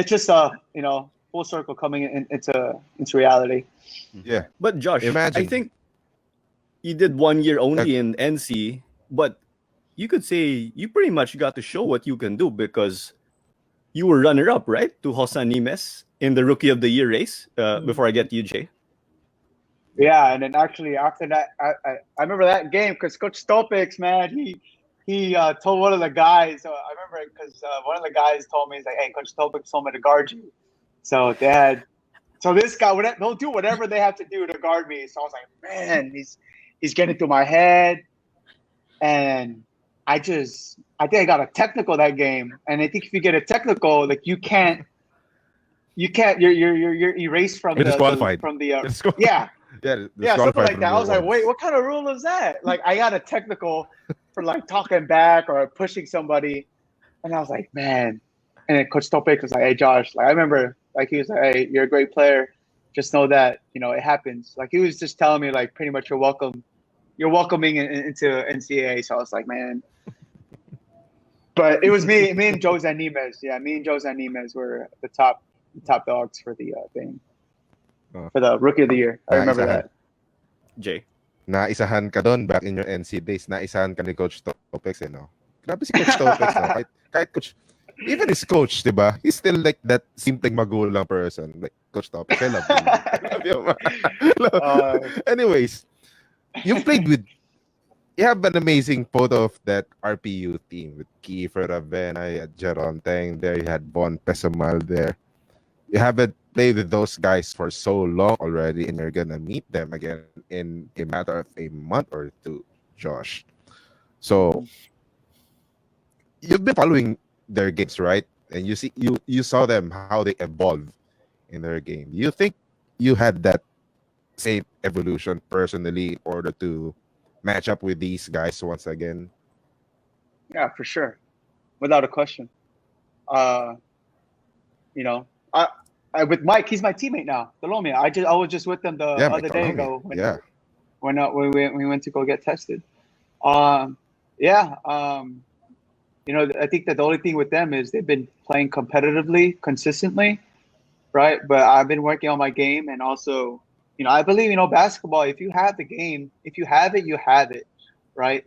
just full circle coming into reality. yeah. But Josh, I Imagine. think you did 1 year only in NC, but you could say you pretty much got to show what you can do because you were runner-up, right, to Hosan Nimes in the Rookie of the Year race. Before I get to you, Jay. Yeah, and then actually after that, I remember that game because Coach Stopix, man, he told one of the guys. I remember it because one of the guys told me, he's like, "Hey, Coach Stopix told me to guard you." So this guy, they'll do whatever they have to do to guard me. So I was like, man, he's getting through my head, and I think I got a technical that game. And I think if you get a technical, like you're erased from You're disqualified. yeah. Yeah, Something like that. I was like, wait, what kind of rule is that? Like, I got a technical for like talking back or pushing somebody, and I was like, man. And then Coach Topik was like, hey, Josh, like I remember, like he was like, hey, you're a great player. Just know that it happens. Like he was just telling me, like pretty much you're welcoming into NCAA. So I was like, man. But it was me and Jose Nimes. Yeah, me and Jose Nimes were the top dogs for the thing. For the Rookie of the Year. I remember that. Jay. Naisahan ka doon back in your NC days. Naisahan ka ni Coach Topex, no? Grabe si Coach Topex, no? Kahit coach, even his coach, diba? He's still like that simpleng magulang person. Like Coach Topex, I love you. Anyways, you have an amazing photo of that RPU team with Kiefer Ravenay, Jeron Teng there. You had Bon Pesamal there. You haven't played with those guys for so long already, and you're gonna meet them again in a matter of a month or two, Josh. So you've been following their games, right? And you saw them how they evolve in their game. You think you had that same evolution personally in order to match up with these guys once again? Yeah, for sure, without a question. I with Mike, he's my teammate now. Colomia. I was just with them the other day ago when we went to go get tested. I think that the only thing with them is they've been playing competitively, consistently, right? But I've been working on my game, and also, I believe, basketball. If you have the game, if you have it, you have it, right?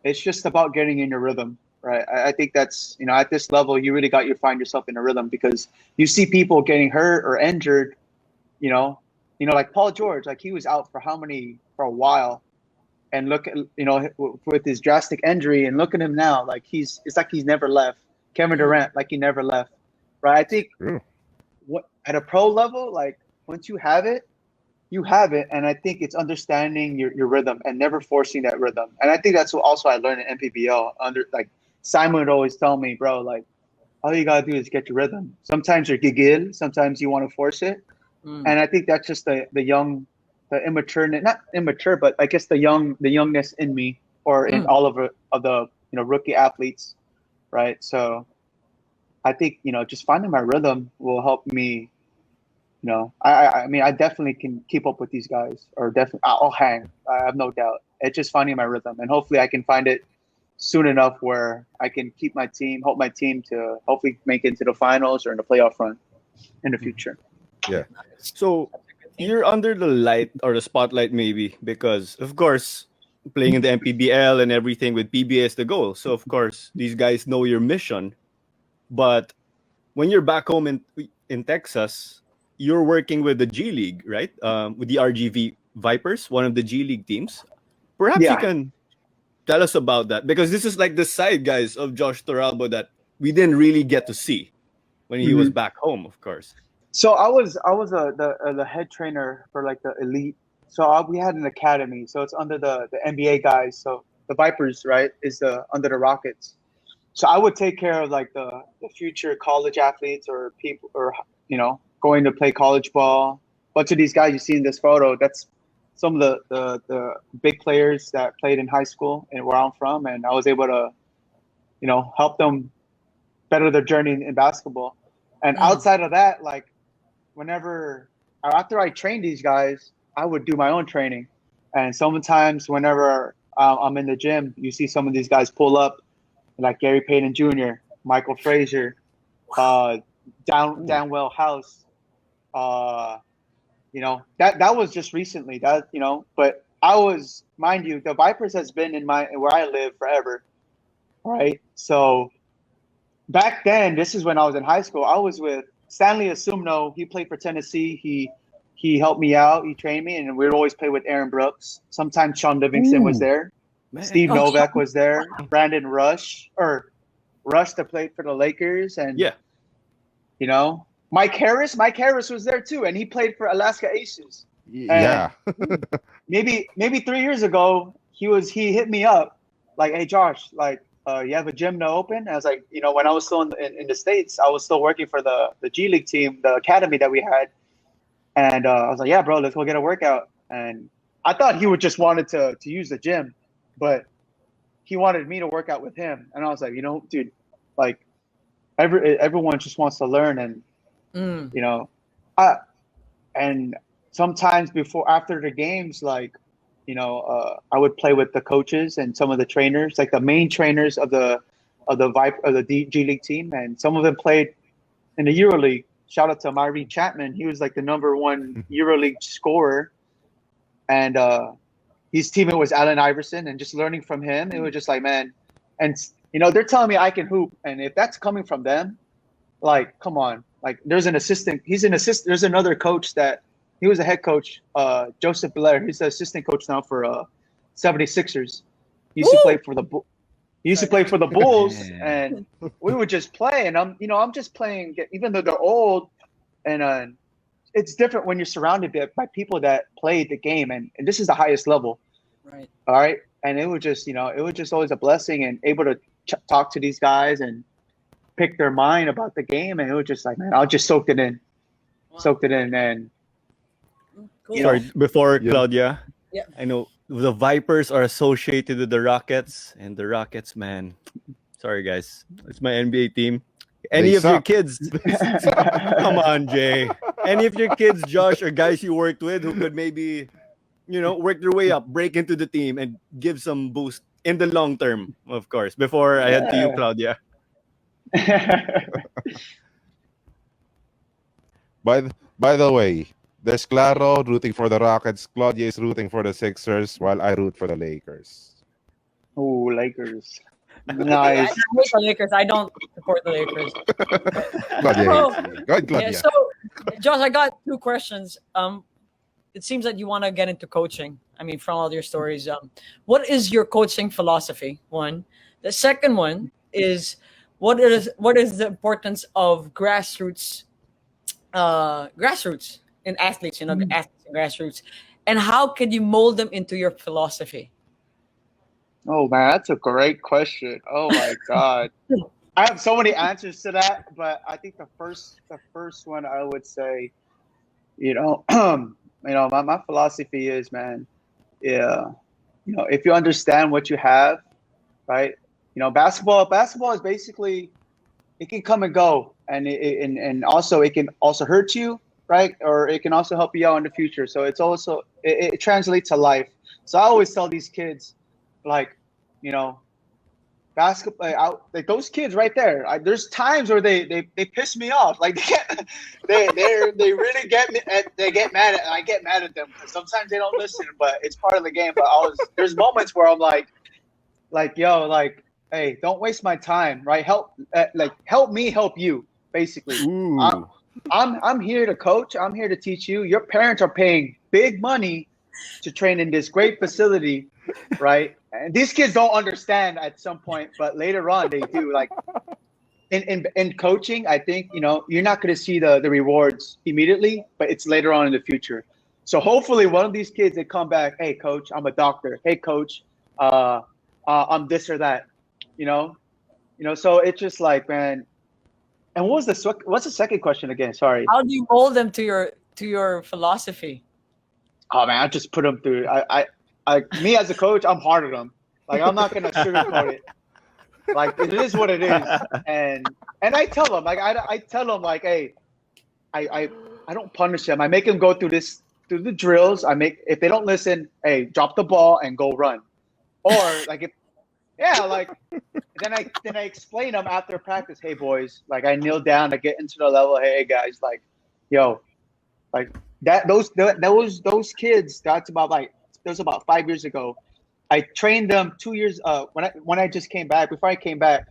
It's just about getting in your rhythm. Right. I think that's, at this level, you really got to find yourself in a rhythm because you see people getting hurt or injured, like Paul George, like he was out for a while, and look at, with his drastic injury, and look at him now, like it's like he's never left. Kevin Durant, like he never left. Right. I think at a pro level, like once you have it, you have it. And I think it's understanding your rhythm and never forcing that rhythm. And I think that's what also I learned in MPBL Simon would always tell me, bro, like, all you gotta do is get your rhythm. Sometimes you're gigil, sometimes you want to force it, and I think that's just the immature, not immature, but I guess the youngness in me, or in all of the rookie athletes, right? So, I think just finding my rhythm will help me. I mean, I definitely can keep up with these guys, or definitely I'll hang. I have no doubt. It's just finding my rhythm, and hopefully I can find it soon enough where I can help my team to hopefully make it into the finals or in the playoff run in the future. Yeah. So you're under the light or the spotlight maybe because, of course, playing in the MPBL and everything with PBA as the goal. So of course, these guys know your mission. But when you're back home in Texas, you're working with the G League, right? With the RGV Vipers, one of the G League teams. Perhaps you Yeah. can tell us about that, because this is like the side guys of Josh Torralba that we didn't really get to see when he was back home, of course. So I was the head trainer for like the elite. So we had an academy. So it's under the NBA guys. So the Vipers, right, is under the Rockets. So I would take care of like the future college athletes or people, or going to play college ball. Bunch of these guys you see in this photo, that's some of the big players that played in high school and where I'm from, and I was able to help them better their journey in basketball. And outside of that, like whenever after I trained these guys, I would do my own training. And sometimes whenever I'm in the gym, you see some of these guys pull up, like Gary Payton Jr., Michael Frazier, Downwell House. That was just recently. But I was, mind you, the Vipers has been in where I live forever, right? So back then, this is when I was in high school. I was with Stanley Asumno. He played for Tennessee. He helped me out. He trained me, and we would always play with Aaron Brooks. Sometimes Sean Livingston was there. Man. Steve Novak was there. Brandon Rush that played for the Lakers, and Mike Harris. Mike Harris was there too, and he played for Alaska Aces. Yeah. maybe 3 years ago, he hit me up like, "Hey Josh, like you have a gym to open?" And I was like, when I was still in the States, I was still working for the G League team, the academy that we had, and I was like, "Yeah, bro, let's go get a workout." And I thought he would just wanted to use the gym, but he wanted me to work out with him, and I was like, dude, like everyone just wants to learn, and and sometimes after the games, like I would play with the coaches and some of the trainers, like the main trainers of the G League team, and some of them played in the EuroLeague. Shout out to Myrene Chapman. He was like the #1 EuroLeague scorer, and his teammate was Allan Iverson. And just learning from him, it was just like, man. And they're telling me I can hoop, and if that's coming from them, like, come on. Like, there's an assistant. He's an assistant. There's another coach he was a head coach, Joseph Blair. He's the assistant coach now for 76ers. He used to play for the Bulls, and we would just play. And I'm just playing, even though they're old, and it's different when you're surrounded by people that played the game, and this is the highest level, right? All right, and it was just always a blessing, and able to talk to these guys and pick their mind about the game, and it was just like, man, I just soaked it in, and. Cool. Sorry, before Claudia, Yeah. I know the Vipers are associated with the Rockets, and the Rockets, man. Sorry, guys, it's my NBA team. Any They of your suck. kids? Come on, Jay. Any of your kids, Josh, or guys you worked with who could maybe, work their way up, break into the team, and give some boost in the long term, of course. Before I head to you, Claudia. By the way, there's Claro rooting for the Rockets. Claudia is rooting for the Sixers, while I root for the Lakers. Oh, Lakers. I Nice. hate the Lakers. I don't support the Lakers. Claudia Oh, hates me. Go ahead, Claudia. Yeah, so, Josh, I got 2 questions. It seems that you want to get into coaching. I mean, from all your stories, what is your coaching philosophy? One. The second one is what is the importance of grassroots in athletes? The athletes and grassroots, and how can you mold them into your philosophy? Oh man, that's a great question. Oh my God. I have so many answers to that, but I think the first one I would say, my philosophy is, man, if you understand what you have, right? Basketball is basically, it can come and go, and also it can also hurt you, right? Or it can also help you out in the future. So it's also it translates to life. So I always tell these kids, like, basketball, like those kids right there. There's times where they piss me off. Like they really get me. They get mad at. I get mad at them because sometimes they don't listen. But it's part of the game. But there's moments where I'm like yo, like, hey, don't waste my time, right? Help me help you, basically. Ooh. I'm here to coach. I'm here to teach you. Your parents are paying big money to train in this great facility, right? And these kids don't understand at some point, but later on they do. Like in coaching, I think, you're not going to see the rewards immediately, but it's later on in the future. So hopefully one of these kids, they come back, hey, coach, I'm a doctor. Hey, coach, I'm this or that, So it's just like, man. And what's the second question again? Sorry. How do you mold them to your philosophy? Oh man, I just put them through. Me as a coach, I'm hard on them. Like, I'm not gonna sugarcoat it. Like, it is what it is. And I tell them, like, I tell them, like, hey, I don't punish them. I make them go through the drills. If they don't listen, hey, drop the ball and go run. Or like then I explain them after practice. Hey boys, like, I kneel down, I get into the level. Hey guys, like, yo, like that those kids. That was about 5 years ago. I trained them 2 years. When I just came back, before I came back,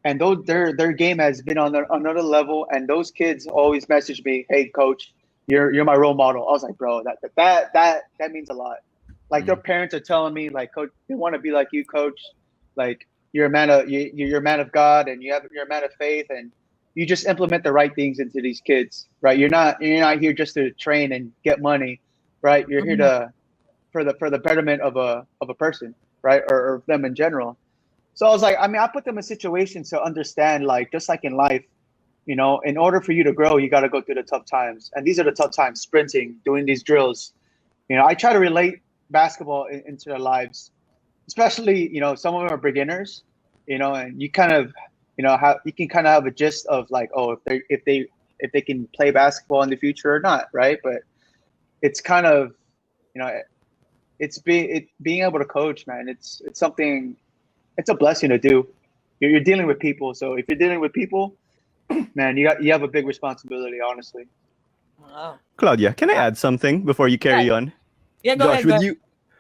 and their game has been on another level. And those kids always message me, hey coach, you're my role model. I was like, bro, that means a lot. Like, their parents are telling me, like, coach, they want to be like you, coach. Like, you're a man of God, and you're a man of faith, and you just implement the right things into these kids, right? You're not here just to train and get money, right? You're here for the betterment of a person, right? Or them in general. So I was like, I put them in situations to understand, like, just like in life, in order for you to grow, you got to go through the tough times, and these are the tough times: sprinting, doing these drills. I try to relate basketball into their lives, especially, some of them are beginners, and you kind of, you can kind of have a gist of, like, oh, if they can play basketball in the future or not, right? But it's kind of, it's being able to coach, man. It's something, it's a blessing to do. You're dealing with people, so if you're dealing with people, man, you have a big responsibility, honestly. Wow. Claudia, can I add something before you carry on? Yeah, go Josh, ahead.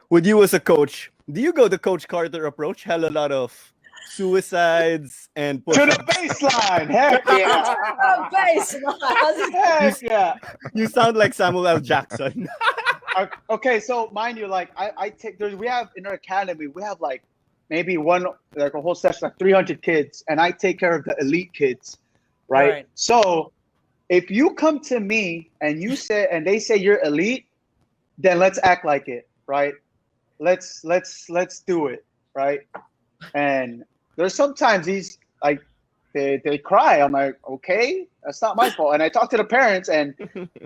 With you as a coach, do you go the Coach Carter approach? Hell, a lot of suicides and To the baseline. Heck yeah. Baseline. Heck yeah. You sound like Samuel L. Jackson. Okay, so mind you, like, we have in our academy, we have like maybe a whole session, like 300 kids, and I take care of the elite kids, right? So if you come to me and they say you're elite, then let's act like it, right? Let's do it, right? And there's sometimes these, like, they cry. I'm like, okay, that's not my fault. And I talk to the parents, and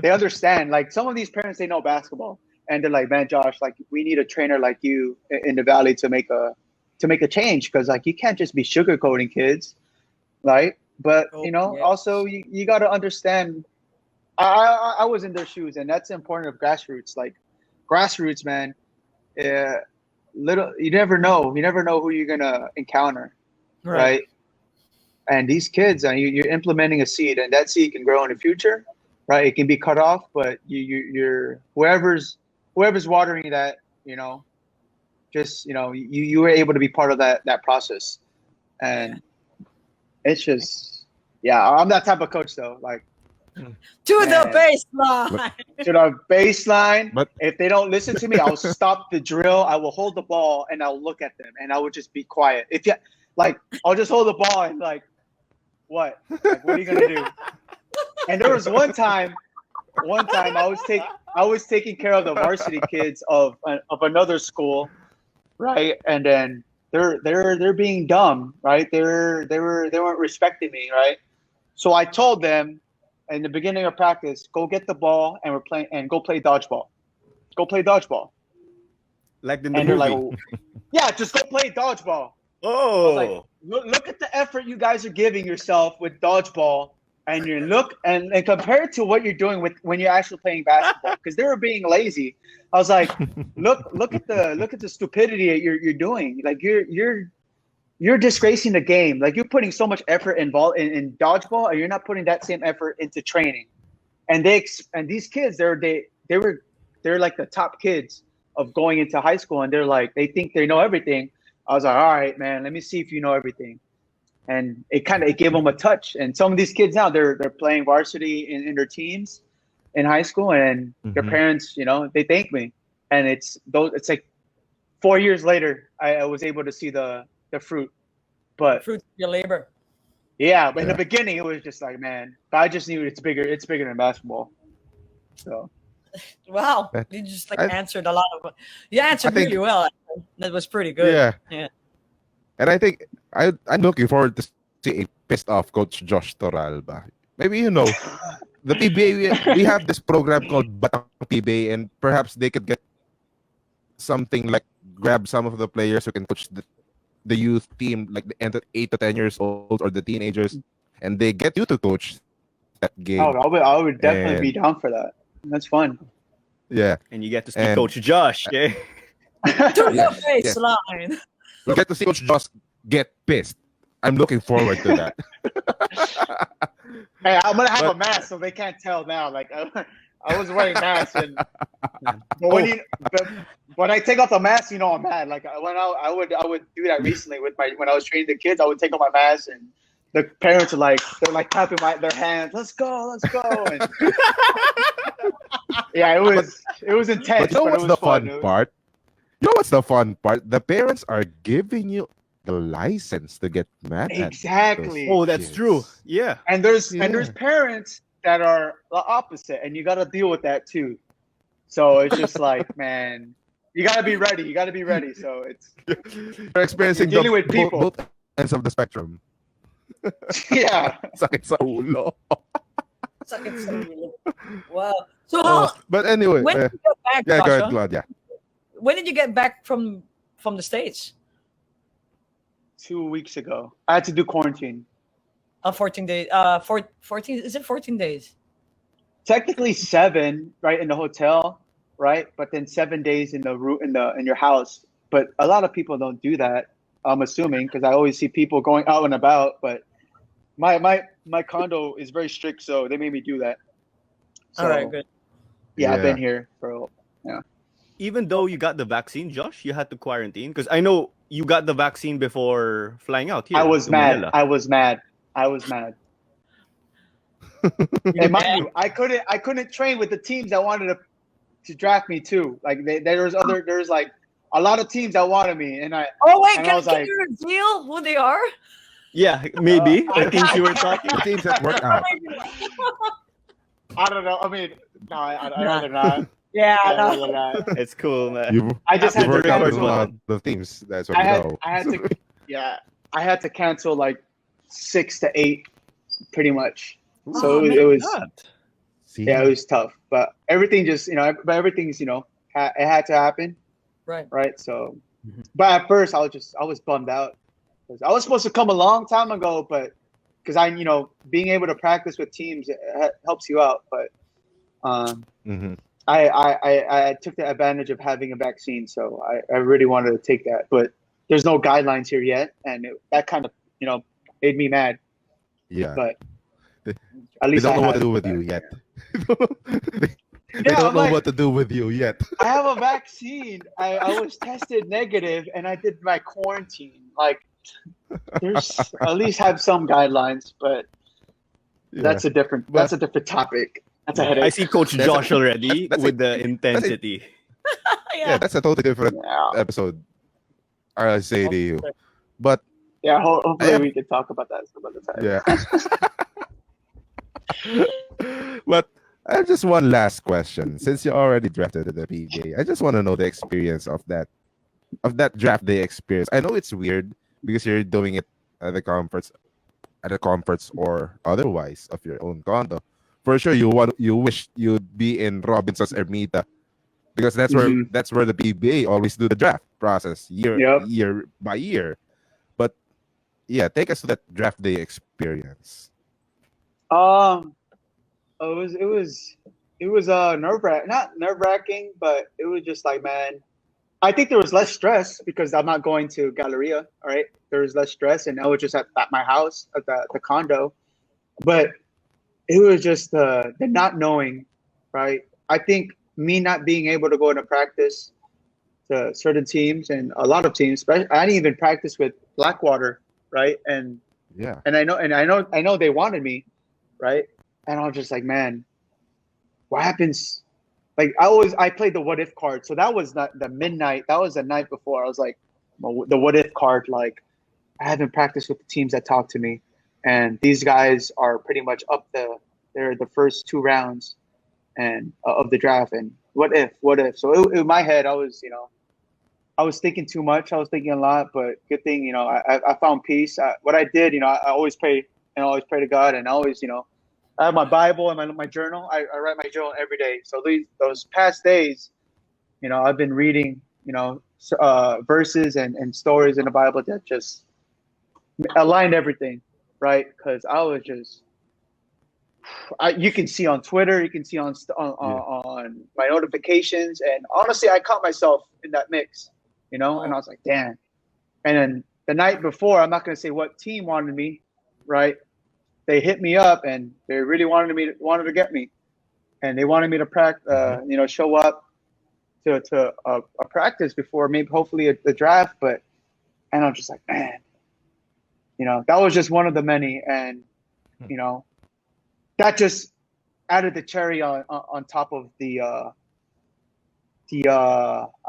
they understand. Like, some of these parents, they know basketball, and they're like, man, Josh, like, we need a trainer like you in the Valley to make a change, because, like, you can't just be sugarcoating kids, right? But also you got to understand. I was in their shoes, and that's important of grassroots. Like, grassroots, man. You never know who you're gonna encounter, right? And these kids, you're implementing a seed, and that seed can grow in the future, right? It can be cut off, but you're whoever's watering that, just you were able to be part of that process, and it's just, I'm that type of coach though, like. To the baseline. To the baseline. But if they don't listen to me, I'll stop the drill. I will hold the ball and I'll look at them, and I will just be quiet. I'll just hold the ball and, like, what? Like, what are you gonna do? And there was one time I was taking care of the varsity kids of another school, right? And then they're being dumb, right? They weren't respecting me, right? So I told them, in the beginning of practice, go get the ball and go play dodgeball. Go play dodgeball. Like in the and movie. they're like, yeah, just go play dodgeball. I was like, look at the effort you guys are giving yourself with dodgeball, and and compared to what you're doing when you're actually playing basketball, because they were being lazy. I was like, look at the stupidity that you're doing. Like, you're you're disgracing the game. Like you're putting so much effort involved in dodgeball, and you're not putting that same effort into training. And these kids, they're like the top kids of going into high school, and they're like they think they know everything. I was like, all right, man, let me see if you know everything. And it gave them a touch. And some of these kids now they're playing varsity in their teams in high school, and their parents, they thank me. And it's like 4 years later, I was able to see the fruit. But Fruit of your labor. yeah, but in the beginning, it was just like, man, I just knew it's bigger. It's bigger than basketball. So, Wow, you just answered a lot of. You answered really well. That was pretty good. Yeah. And I think I'm looking forward to see a pissed off Coach Josh Torralba. Maybe the PBA, we have this program called Batang PBA, and perhaps they could get something like grab some of the players who can coach the youth team, like the 8 to 10 years old or the teenagers, and they get you to coach that game. Oh, I would definitely be down for that. That's fun. Yeah. And you get to see Coach Josh. Yeah. To your face line. We get to see Coach Josh get pissed. I'm looking forward to that. Hey, I'm gonna have a mask so they can't tell now. Like I was wearing masks, but when I take off the mask, I'm mad. Like I would do that recently when I was training the kids. I would take off my mask, and the parents are they're clapping their hands. Let's go. And, yeah, it was intense. But you know what's the fun part? You know what's the fun part? The parents are giving you the license to get mad at exactly. Oh, that's true. Yeah. And there's parents that are the opposite, and you got to deal with that too. So it's just like, man, you got to be ready. So it's you're experiencing dealing with people. Both ends of the spectrum. Yeah. Sakit sa ulo. Sakit sa ulo. Wow. So, but anyway, when did you get back? Yeah, Josh, go ahead, Claudia. When did you get back from the States? 2 weeks ago. I had to do quarantine. 14 days. 14. Is it 14 days? Technically 7, right, in the hotel, right? But then 7 days in the room in your house. But a lot of people don't do that. I'm assuming, because I always see people going out and about. But my condo is very strict, so they made me do that. So, all right, good. Yeah, I've been here for Even though you got the vaccine, Josh, you had to quarantine because I know you got the vaccine before flying out here. I was mad. Manila. I was mad. And mind you, I couldn't train with the teams that wanted to draft me too. Like there's like a lot of teams that wanted me, and I. Oh wait, and can like, you reveal who they are? Yeah, maybe. I think you were talking. The teams that work out. I don't know. I mean, no, I'd rather not. Yeah, I'd no. rather not. It's cool, man. I just had to work out with a cancel. lot of teams. That's what I know. I had to cancel like 6 to 8, pretty much. So Oh, it was See? it was tough. But everything just but everything's it had to happen, Right. right? So, but at first I was bummed out because I was supposed to come a long time ago, but because being able to practice with teams helps you out, but I took the advantage of having a vaccine, so I really wanted to take that, but there's no guidelines here yet, and that kind of made me mad. Yeah. But They at least don't I know what have to do it. with you yet. They Yeah, don't I'm know like- what to do with you yet. I have a vaccine. I was tested negative, and I did my quarantine. Like, there's at least have some guidelines, but that's a different topic. That's a headache. I see Coach That's Josh already that's with the intensity. Yeah, that's a totally different Yeah, episode. I say to you. But yeah. Hopefully have- we can talk about that some other time. yeah. But I have just one last question. Since you already drafted at the PBA, I just want to know the experience of that draft day experience. I know it's weird because you're doing it at the comforts or otherwise of your own condo. For sure, you wish you'd be in Robinson's Ermita because that's where the PBA always do the draft process year by year. But yeah, take us to that draft day experience. It was not nerve wracking, but it was just like, man, I think there was less stress because I'm not going to Galleria. All right, there was less stress, and I was just at my house at the condo. But it was just the not knowing, right? I think me not being able to go into practice to certain teams and a lot of teams, especially I didn't even practice with Blackwater, right? And Yeah. I know they wanted me, right? And I was just like, man, what happens? Like I played the what if card, so that was not the midnight. That was the night before. I was like, well, the what if card. Like I haven't practiced with the teams that talk to me, and these guys are pretty much they're the first 2 rounds, and of the draft. And what if? So in my head, I was thinking too much. I was thinking a lot, but good thing, I found peace. What I did, I always pray and I always pray to God, and I always, I have my Bible and my journal. I write my journal every day. So those past days, I've been reading, verses and stories in the Bible that just aligned everything, right? Because I was just, you can see on Twitter, you can see on my notifications, and honestly, I caught myself in that mix, and I was like, damn. And then the night before, I'm not going to say what team wanted me, right? They hit me up and they really wanted to get me, and they wanted me to practice, show up to a practice before maybe hopefully the draft. And I'm just like, man, that was just one of the many, and that just added the cherry on top of the I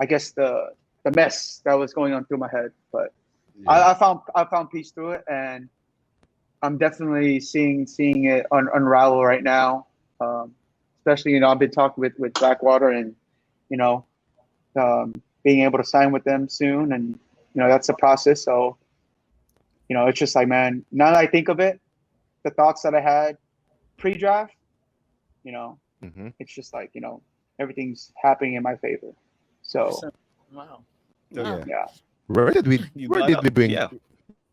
guess the mess that was going on through my head. But I found peace through it, and I'm definitely seeing it unravel right now. Especially, I've been talking with Blackwater, and being able to sign with them soon, and that's a process. So it's just like, man, now that I think of it, the thoughts that I had pre-draft, it's just like, everything's happening in my favor. So Wow. yeah. Where did we bring? Yeah.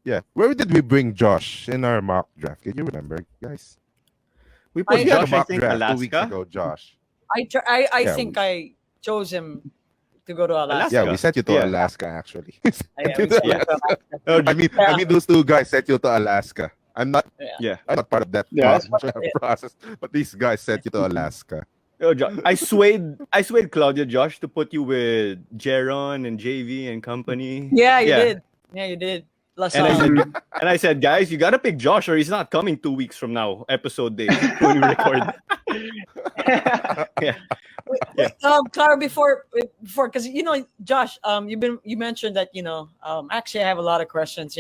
Yeah, where did we bring Josh in our mock draft? Can you remember, guys? We put We had a Josh, I mock think, draft 2 weeks Alaska. ago, Josh. I Yeah, think I chose him to go to Alaska. Yeah, we sent you to Yeah. Alaska actually. We sent him to Alaska. I mean, those 2 guys sent you to Alaska. I'm not Yeah. part of that Yeah, process, but these guys sent you to Alaska. I swayed Claudia, Josh, to put you with Jaron and JV and company. Yeah, you did. Yeah, you did. And I said, guys, you gotta pick Josh, or he's not coming 2 weeks from now, episode day when we record. Yeah. Claro, before, because Josh, you mentioned that actually I have a lot of questions.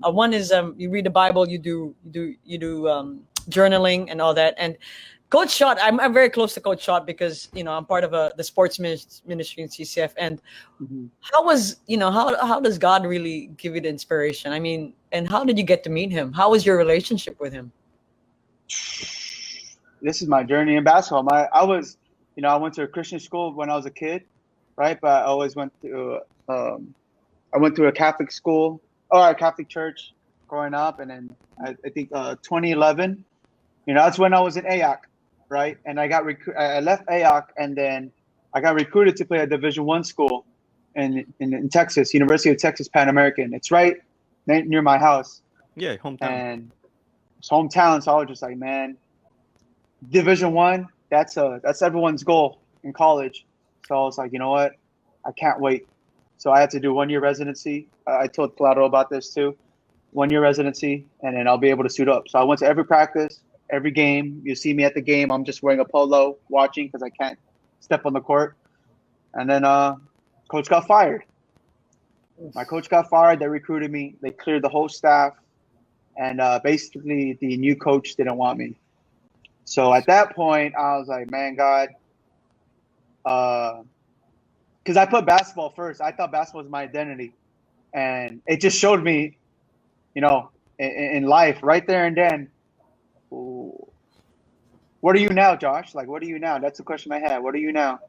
One is you read the Bible, you do journaling and all that, and Coach Shot, I'm very close to Coach Shot because I'm part of the sports ministry in CCF. And how does God really give you the inspiration? I mean, and how did you get to meet him? How was your relationship with him? This is my journey in basketball. I went to a Christian school when I was a kid, right? But I always went to I went to a Catholic school or a Catholic church growing up, and then I think 2011, that's when I was in AOC. Right, and I left AOC, and then I got recruited to play at Division I school in Texas, University of Texas Pan American. It's right near my house. Yeah, hometown. And it's hometown, so I was just like, man, Division I, that's everyone's goal in college. So I was like, you know what, I can't wait. So I had to do 1 year residency. I told Claro about this too. 1 year residency, and then I'll be able to suit up. So I went to every practice. Every game, you see me at the game, I'm just wearing a polo watching because I can't step on the court. And then coach got fired. My coach got fired. They recruited me. They cleared the whole staff. And basically, the new coach didn't want me. So at that point, I was like, man, God. Because I put basketball first. I thought basketball was my identity. And it just showed me, in life right there and then, what are you now, Josh? Like, what are you now? That's the question I had. What are you now?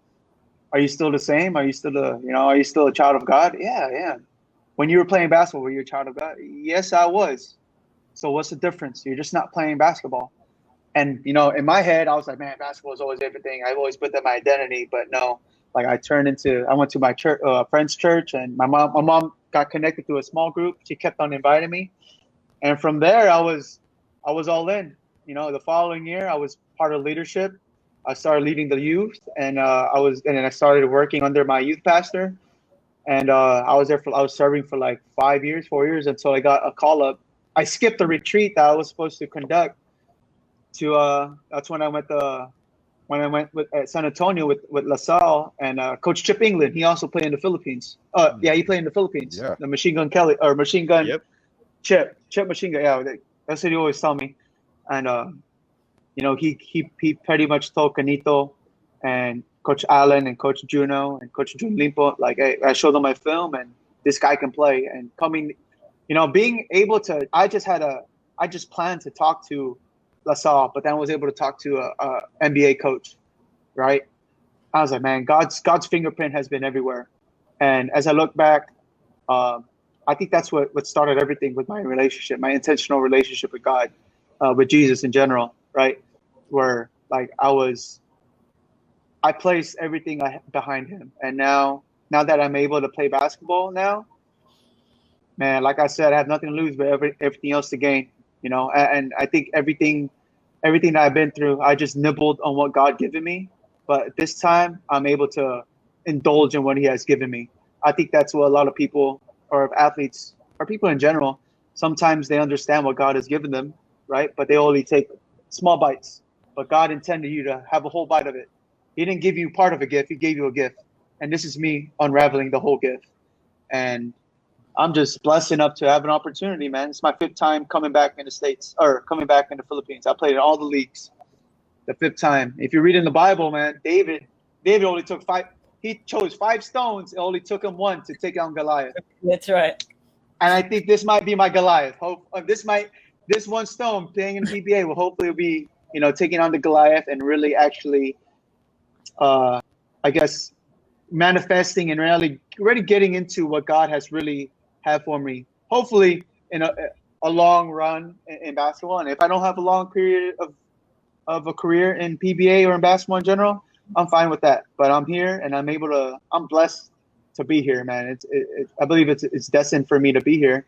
Are you still the same? Are you still are you still a child of God? Yeah, yeah. When you were playing basketball, were you a child of God? Yes, I was. So what's the difference? You're just not playing basketball. And, in my head, I was like, man, basketball is always everything. I've always put that my identity. But no, Like I went to my church, friend's church, and my mom got connected to a small group. She kept on inviting me, and from there I was all in. You know, the following year I was part of leadership. I started leading the youth, and then I started working under my youth pastor, and I was serving for like 4 years until I got a call up. I skipped the retreat that I was supposed to conduct. That's when I went with at San Antonio with Salle and Coach Chip England. He also played in the Philippines. Yeah, he played in the Philippines. Yeah. The Machine Gun Kelly or Machine Gun. Yep. Chip Machine Gun. Yeah, that's what he always tell me. And you know, he pretty much told Canito and Coach Allan and Coach Juno and Coach Jun Limpo, like, hey, I showed them my film and this guy can play. And coming, you know, being able to, I just planned to talk to LaSalle, but then I was able to talk to a NBA coach, right? I was like, man, God's fingerprint has been everywhere. And as I look back, I think that's what started everything with my relationship, my intentional relationship with God, with Jesus in general, right? Where like I placed everything behind him. And now that I'm able to play basketball now, man, like I said, I have nothing to lose, but everything else to gain, you know? And I think everything that I've been through, I just nibbled on what God given me. But this time I'm able to indulge in what he has given me. I think that's what a lot of people or athletes or people in general, sometimes they understand what God has given them, right? But they only take small bites. But God intended you to have a whole bite of it. He didn't give you part of a gift. He gave you a gift. And this is me unraveling the whole gift. And I'm just blessed enough to have an opportunity, man. It's my 5th time coming back in the States or coming back in the Philippines. I played in all the leagues. The 5th time. If you read in the Bible, man, David only took 5. He chose 5 stones. It only took him 1 to take down Goliath. That's right. And I think this might be my Goliath. This one stone playing in PBA will hopefully be, you know, taking on the Goliath and really actually, I guess, manifesting and really getting into what God has really had for me. Hopefully in a long run in basketball. And if I don't have a long period of a career in PBA or in basketball in general, I'm fine with that. But I'm here and I'm blessed to be here, man. I believe it's destined for me to be here.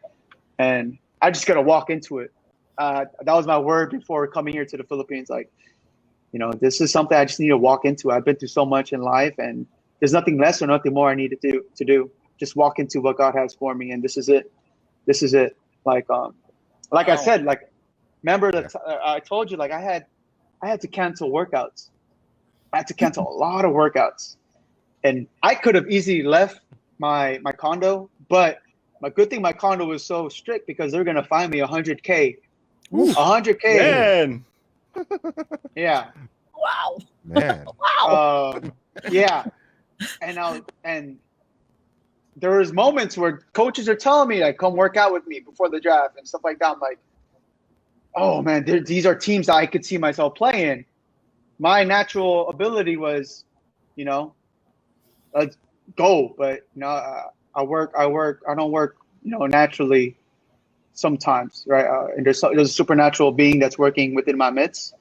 And I just got to walk into it. That was my word before coming here to the Philippines. Like, you know, this is something I just need to walk into. I've been through so much in life, and there's nothing less or nothing more I need to do. Just walk into what God has for me, and this is it. This is it. Like I said, like, remember that I told you, like, I had to cancel workouts. I had to cancel a lot of workouts, and I could have easily left my condo, but my good thing my condo was so strict because they're gonna fine me $100K. $100K. Man. Yeah. Wow. Man. Wow. Yeah. And there was moments where coaches are telling me, like, come work out with me before the draft and stuff like that. I'm like, oh man, these are teams that I could see myself playing. My natural ability was, you know, let's go. But you know, I don't work, you know, naturally sometimes, right? And there's a supernatural being that's working within my midst.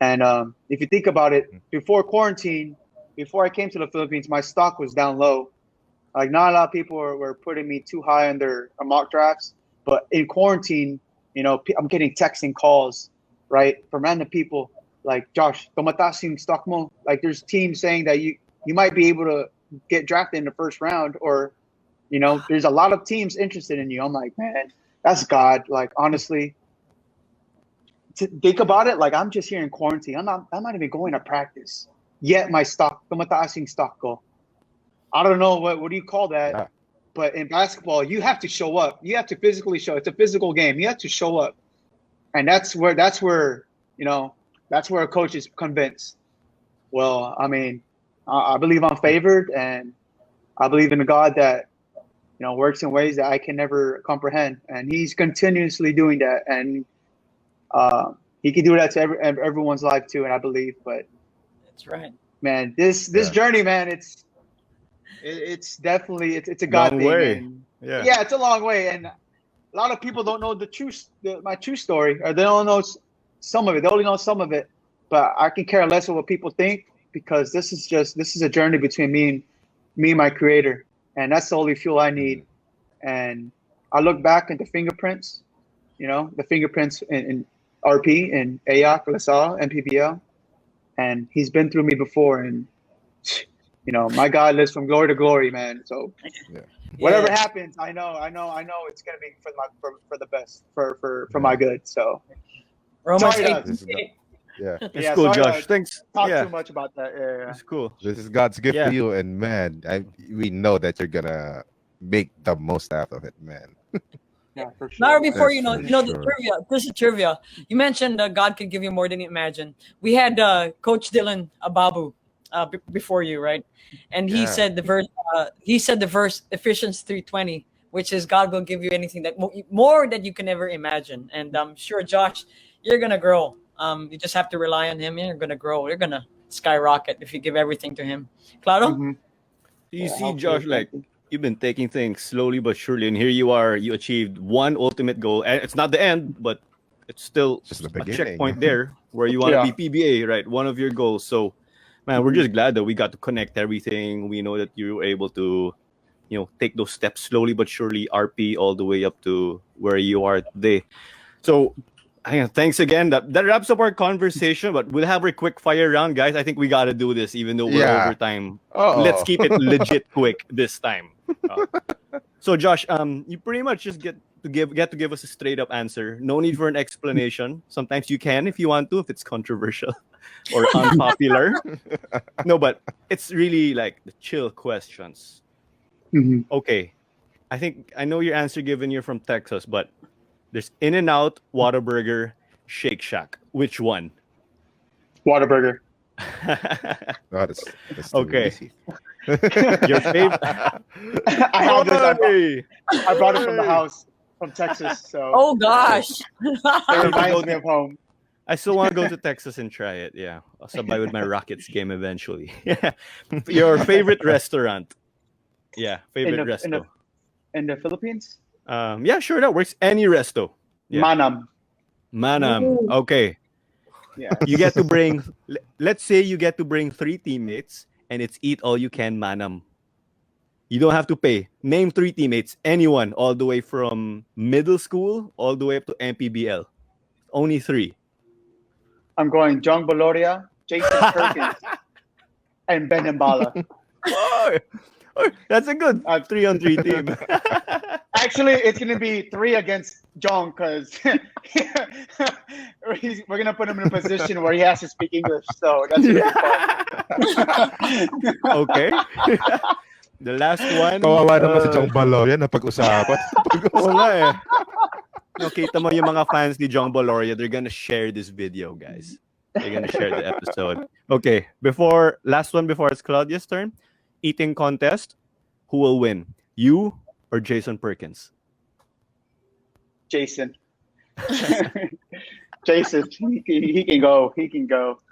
And if you think about it, before quarantine, before I came to the Philippines, my stock was down low. Like, not a lot of people were putting me too high on their mock drafts. But in quarantine, you know, I'm getting texts and calls, right, from random people like, Josh, tumataas yung stock mo. Like, there's teams saying that you might be able to get drafted in the first round, or, you know, there's a lot of teams interested in you. I'm like, man, that's God. Like, honestly, to think about it, like, I'm just here in quarantine. I'm not even going to practice. Yet my stock, tumataas yung stock ko. I don't know what do you call that? Yeah. But in basketball, you have to show up. You have to physically show. It's a physical game. You have to show up, and that's where you know, that's where a coach is convinced. Well, I mean, I believe I'm favored, and I believe in a God that, you know, works in ways that I can never comprehend, and He's continuously doing that, and He can do that to everyone's life too, and I believe. But that's right, man. This journey, man, it's definitely it's a God thing. Way. And, yeah, it's a long way, and a lot of people don't know my true story, or they don't know some of it. They only know some of it. But I can care less of what people think. because this is a journey between me and my creator, and that's the only fuel I need. And I look back at the fingerprints, the fingerprints in RP and AYAC, LaSalle, MPBL, and he's been through me before, and my God lives from glory to glory, man. So whatever happens, I know it's gonna be for the best, for my good. So Romance sorry, 8. It's cool, sorry, Josh. Thanks. talk too much about that. Yeah. It's cool. This is God's gift to you, and man, we know that you're gonna make the most out of it, man. Yeah, for sure. Now, before That's for the sure. trivia, this is trivia. You mentioned God can give you more than you imagine. We had Coach Dylan Ababu before you, right? And he said the verse. He said the verse Ephesians 3:20, which is God will give you anything that more than you can ever imagine. And I'm sure, Josh, you're gonna grow. You just have to rely on Him. You're gonna grow. You're gonna skyrocket if you give everything to Him. Claro? Mhm. You see, hopefully, Josh, like you've been taking things slowly but surely, and here you are. You achieved one ultimate goal, and it's not the end, but it's still Just the a beginning. checkpoint there where you want to be PBA, right? One of your goals. So, man, we're just glad that we got to connect everything. We know that you were able to, take those steps slowly but surely, RP all the way up to where you are today. So, thanks again. That wraps up our conversation, but we'll have a quick fire round, guys. I think we got to do this, even though we're over time. Let's keep it legit quick this time. So, Josh, you pretty much just get to give us a straight up answer. No need for an explanation. Sometimes you can if you want to, if it's controversial or unpopular. No, but it's really like the chill questions. Mhm. Okay, I know your answer given you're from Texas, but there's In-N-Out, Whataburger, Shake Shack. Which one? Whataburger. That's too Okay. easy. Your favorite? I have this. I brought it from the house from Texas, so Oh gosh. it reminds me of home. I still want to go to Texas and try it. Yeah, I'll survive with my Rockets game eventually. Your favorite restaurant? Yeah, favorite resto. In the Philippines, Yeah, sure, that works. Any resto. Yeah. Manam. Ooh. Okay. Yeah. You get to bring. Let's say you get to bring 3 teammates, and it's eat all you can manam. You don't have to pay. Name 3 teammates, anyone, all the way from middle school all the way up to MPBL. Only 3. I'm going Jong Baloria, Jason Perkins, and Ben Mbala. Oh, that's a good 3-on-3 team. Actually, it's gonna be 3 against Jong because we're gonna put him in a position where he has to speak English. So that's gonna be fun. Okay. The last one. Kawawa naman si Jong Baloria na pag-usapan. Oo nga eh. Kita mo yung mga fans ni Jong Baloria, they're gonna share this video, guys. They're gonna share the episode. Okay, last one before it's Claudia's turn. Eating contest. Who will win? You or Jason Perkins? Jason. Jason, he can go. He can go.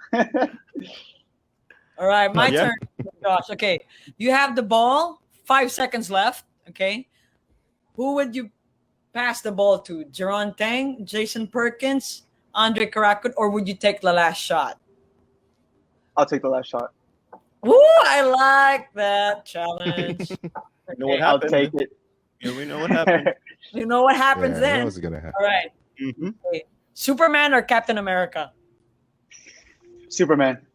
All right, my Yeah. turn, Josh. Okay, you have the ball. 5 seconds left. Okay, who would you pass the ball to? Jeron Tang, Jason Perkins, Andre Karakut, or would you take the last shot? I'll take the last shot. Woo! I like that challenge. You know what I'll happened? take it. Yeah, we know what happened. You know what happens That then? was gonna happen. All right, Mhm. okay. Superman or Captain America? Superman.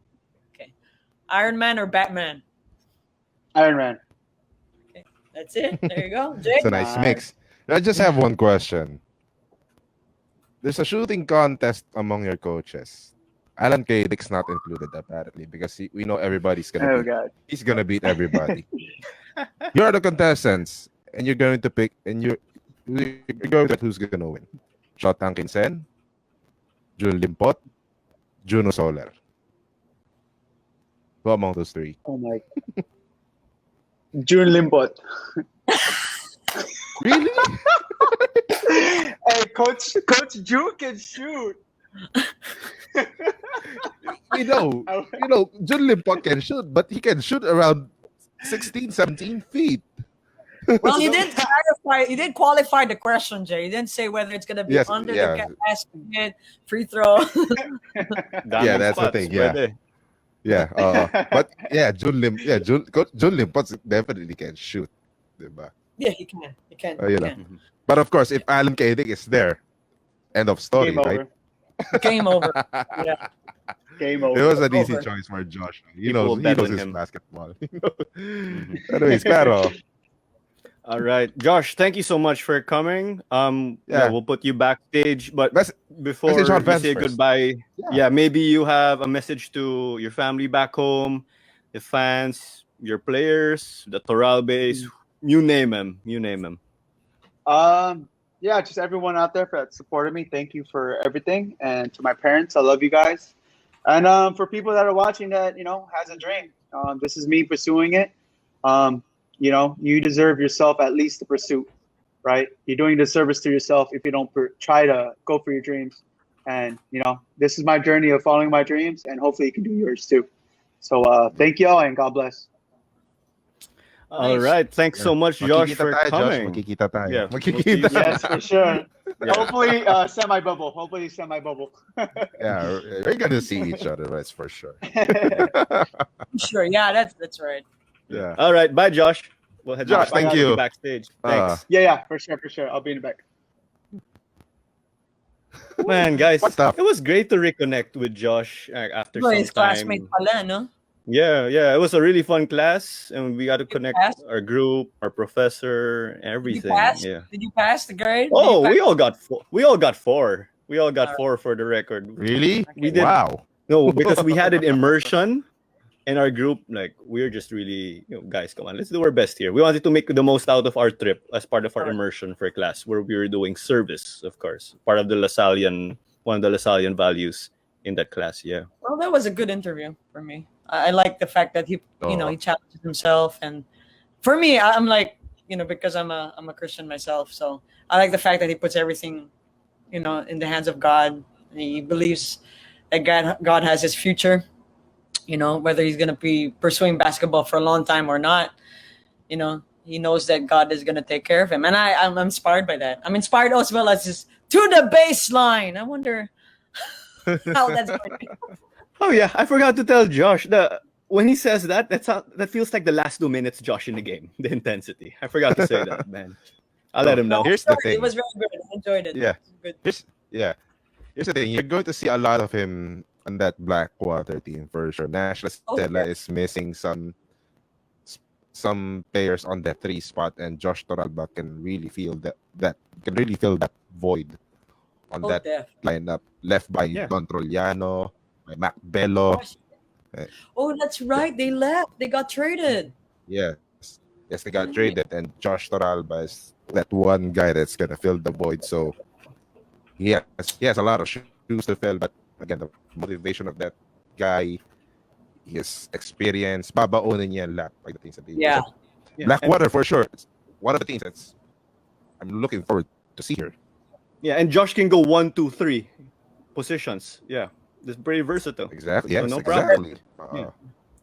Iron Man or Batman? Iron Man. That's it. There you go, Jay. It's a nice mix. I just have one question. There's a shooting contest among your coaches. Allan Dick's not included apparently because we know everybody's gonna Oh beat. God. He's gonna beat everybody. You're the contestants, and you're going to pick, and you're going to pick who's gonna win. Shot Tankinsen, Jul Limpot, Juno Soler. Who among those 3? Oh my. June Limbot. Really? Hey, Coach June can shoot. You know, Jun Limpot can shoot, but he can shoot around 16, 17 feet. Well, you didn't clarify. You didn't qualify the question, Jay. You didn't say whether it's gonna be Yes, under yeah. the basket, free throw. Yeah, that's the thing, yeah. Pwede. Yeah. But yeah, Jun Lim definitely can shoot. Diba? Yeah, he can. He can. You He know. can. But of course, if Allan Koenig is there, end of story, Game right? over. Game over. Yeah. Game It over. was an easy Over. choice for Josh. People will He bet knows on his him. basketball. Mhm. Anyways, Claro. All right, Josh. Thank you so much for coming. Yeah. We'll put you backstage, but Message before our you fans say first. goodbye, Yeah. maybe you have a message to your family back home, the fans, your players, the Torralbas, you name them. You name them. Yeah, just everyone out there that supported me. Thank you for everything, and to my parents, I love you guys. And for people that are watching that has a dream, this is me pursuing it. Um, you deserve yourself at least the pursuit, right? You're doing a disservice to yourself if you don't try to go for your dreams. And this is my journey of following my dreams, and hopefully you can do yours too. So thank y'all, and God bless. All Nice. right, thanks so much, Josh, Makikita for tayo, Josh. coming. Makikita tayo. Yeah, Makikita. Yes, for sure. Yeah. Hopefully, semi bubble. Hopefully, semi bubble. Yeah, we're gonna see each other, that's for sure. Sure. Yeah, that's right. Yeah. All right, bye, Josh. We'll head Josh, back thank to you. backstage. Uh, Thanks, Yeah, for sure. I'll be in the back. man, guys. What's up? It was great to reconnect with Josh after Well, some his classmate time. pala, no? Yeah, it was a really fun class, and we got to connect pass? our group, our professor, Did you everything. pass? Yeah. Did you pass the grade? Oh, Did we you all got four. We all got four. We all got Alright. four for the record. Really? We did. Wow. No, because we had an immersion in our group. Like, we're just really, guys, come on, let's do our best here. We wanted to make the most out of our trip as part of our Alright. immersion for class, where we were doing service, of course, part of the one of the Lasallian values in that class. Yeah. Well, that was a good interview for me. I like the fact that he Oh. challenges himself, and for me, I'm like, because I'm a Christian myself, so I like the fact that he puts everything, in the hands of God. And he believes that God has his future. Whether he's gonna be pursuing basketball for a long time or not, he knows that God is gonna take care of him, and I'm inspired by that. I'm inspired as well as this to the baseline. I wonder how that's going to be. Oh yeah, I forgot to tell Josh when he says that that feels like the last 2 minutes Josh in the game, the intensity. I forgot to say that, man. I'll let him know. Here's the Sorry, thing. it was very good. I enjoyed it. Yeah. It was good. Here's the thing. You're going to see a lot of him on that Blackwater team for sure. Nash Stella is missing some players on that 3 spot, and Josh Torralba can really feel that void on that Def. lineup, left by Don Troliano, by McBello. Oh, that's right. They left. They got traded. Yes, they got traded, and Josh Torralba is that one guy that's gonna fill the void. So he has a lot of shoes to fill, but again, the motivation of that guy, his experience, babaunin niya lahat pagdating sa team. Yeah. Blackwater for sure. It's one of the things that's I'm looking forward to see here. Yeah, and Josh can go 1, 2, 3 positions. Yeah, it's pretty versatile. Exactly. So Yes, no problem. exactly. Yeah.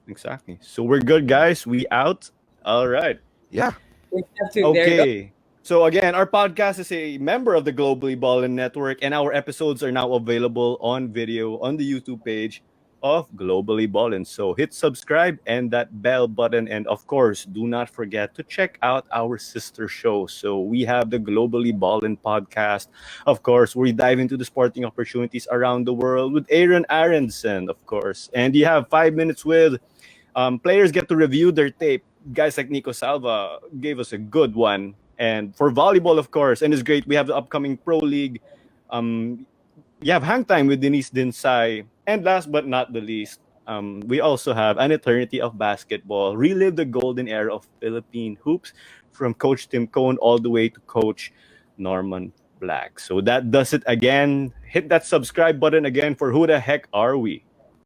Exactly. So we're good, guys. We out. All right. Yeah. We have to, there you go. Okay. So again, our podcast is a member of the Globally Ballin Network, and our episodes are now available on video on the YouTube page of Globally Ballin. So hit subscribe and that bell button, and of course, do not forget to check out our sister show. So we have the Globally Ballin podcast, of course, where we dive into the sporting opportunities around the world with Aaron Aronson, of course, and you have 5 minutes with players get to review their tape. Guys like Nico Salva gave us a good one. And for volleyball, of course, and it's great. We have the upcoming Pro League. You have Hang Time with Denise Dinsay. And last but not the least, we also have An Eternity of Basketball. Relive the golden era of Philippine hoops from Coach Tim Cohn all the way to Coach Norman Black. So that does it again. Hit that subscribe button again for Who the Heck Are We?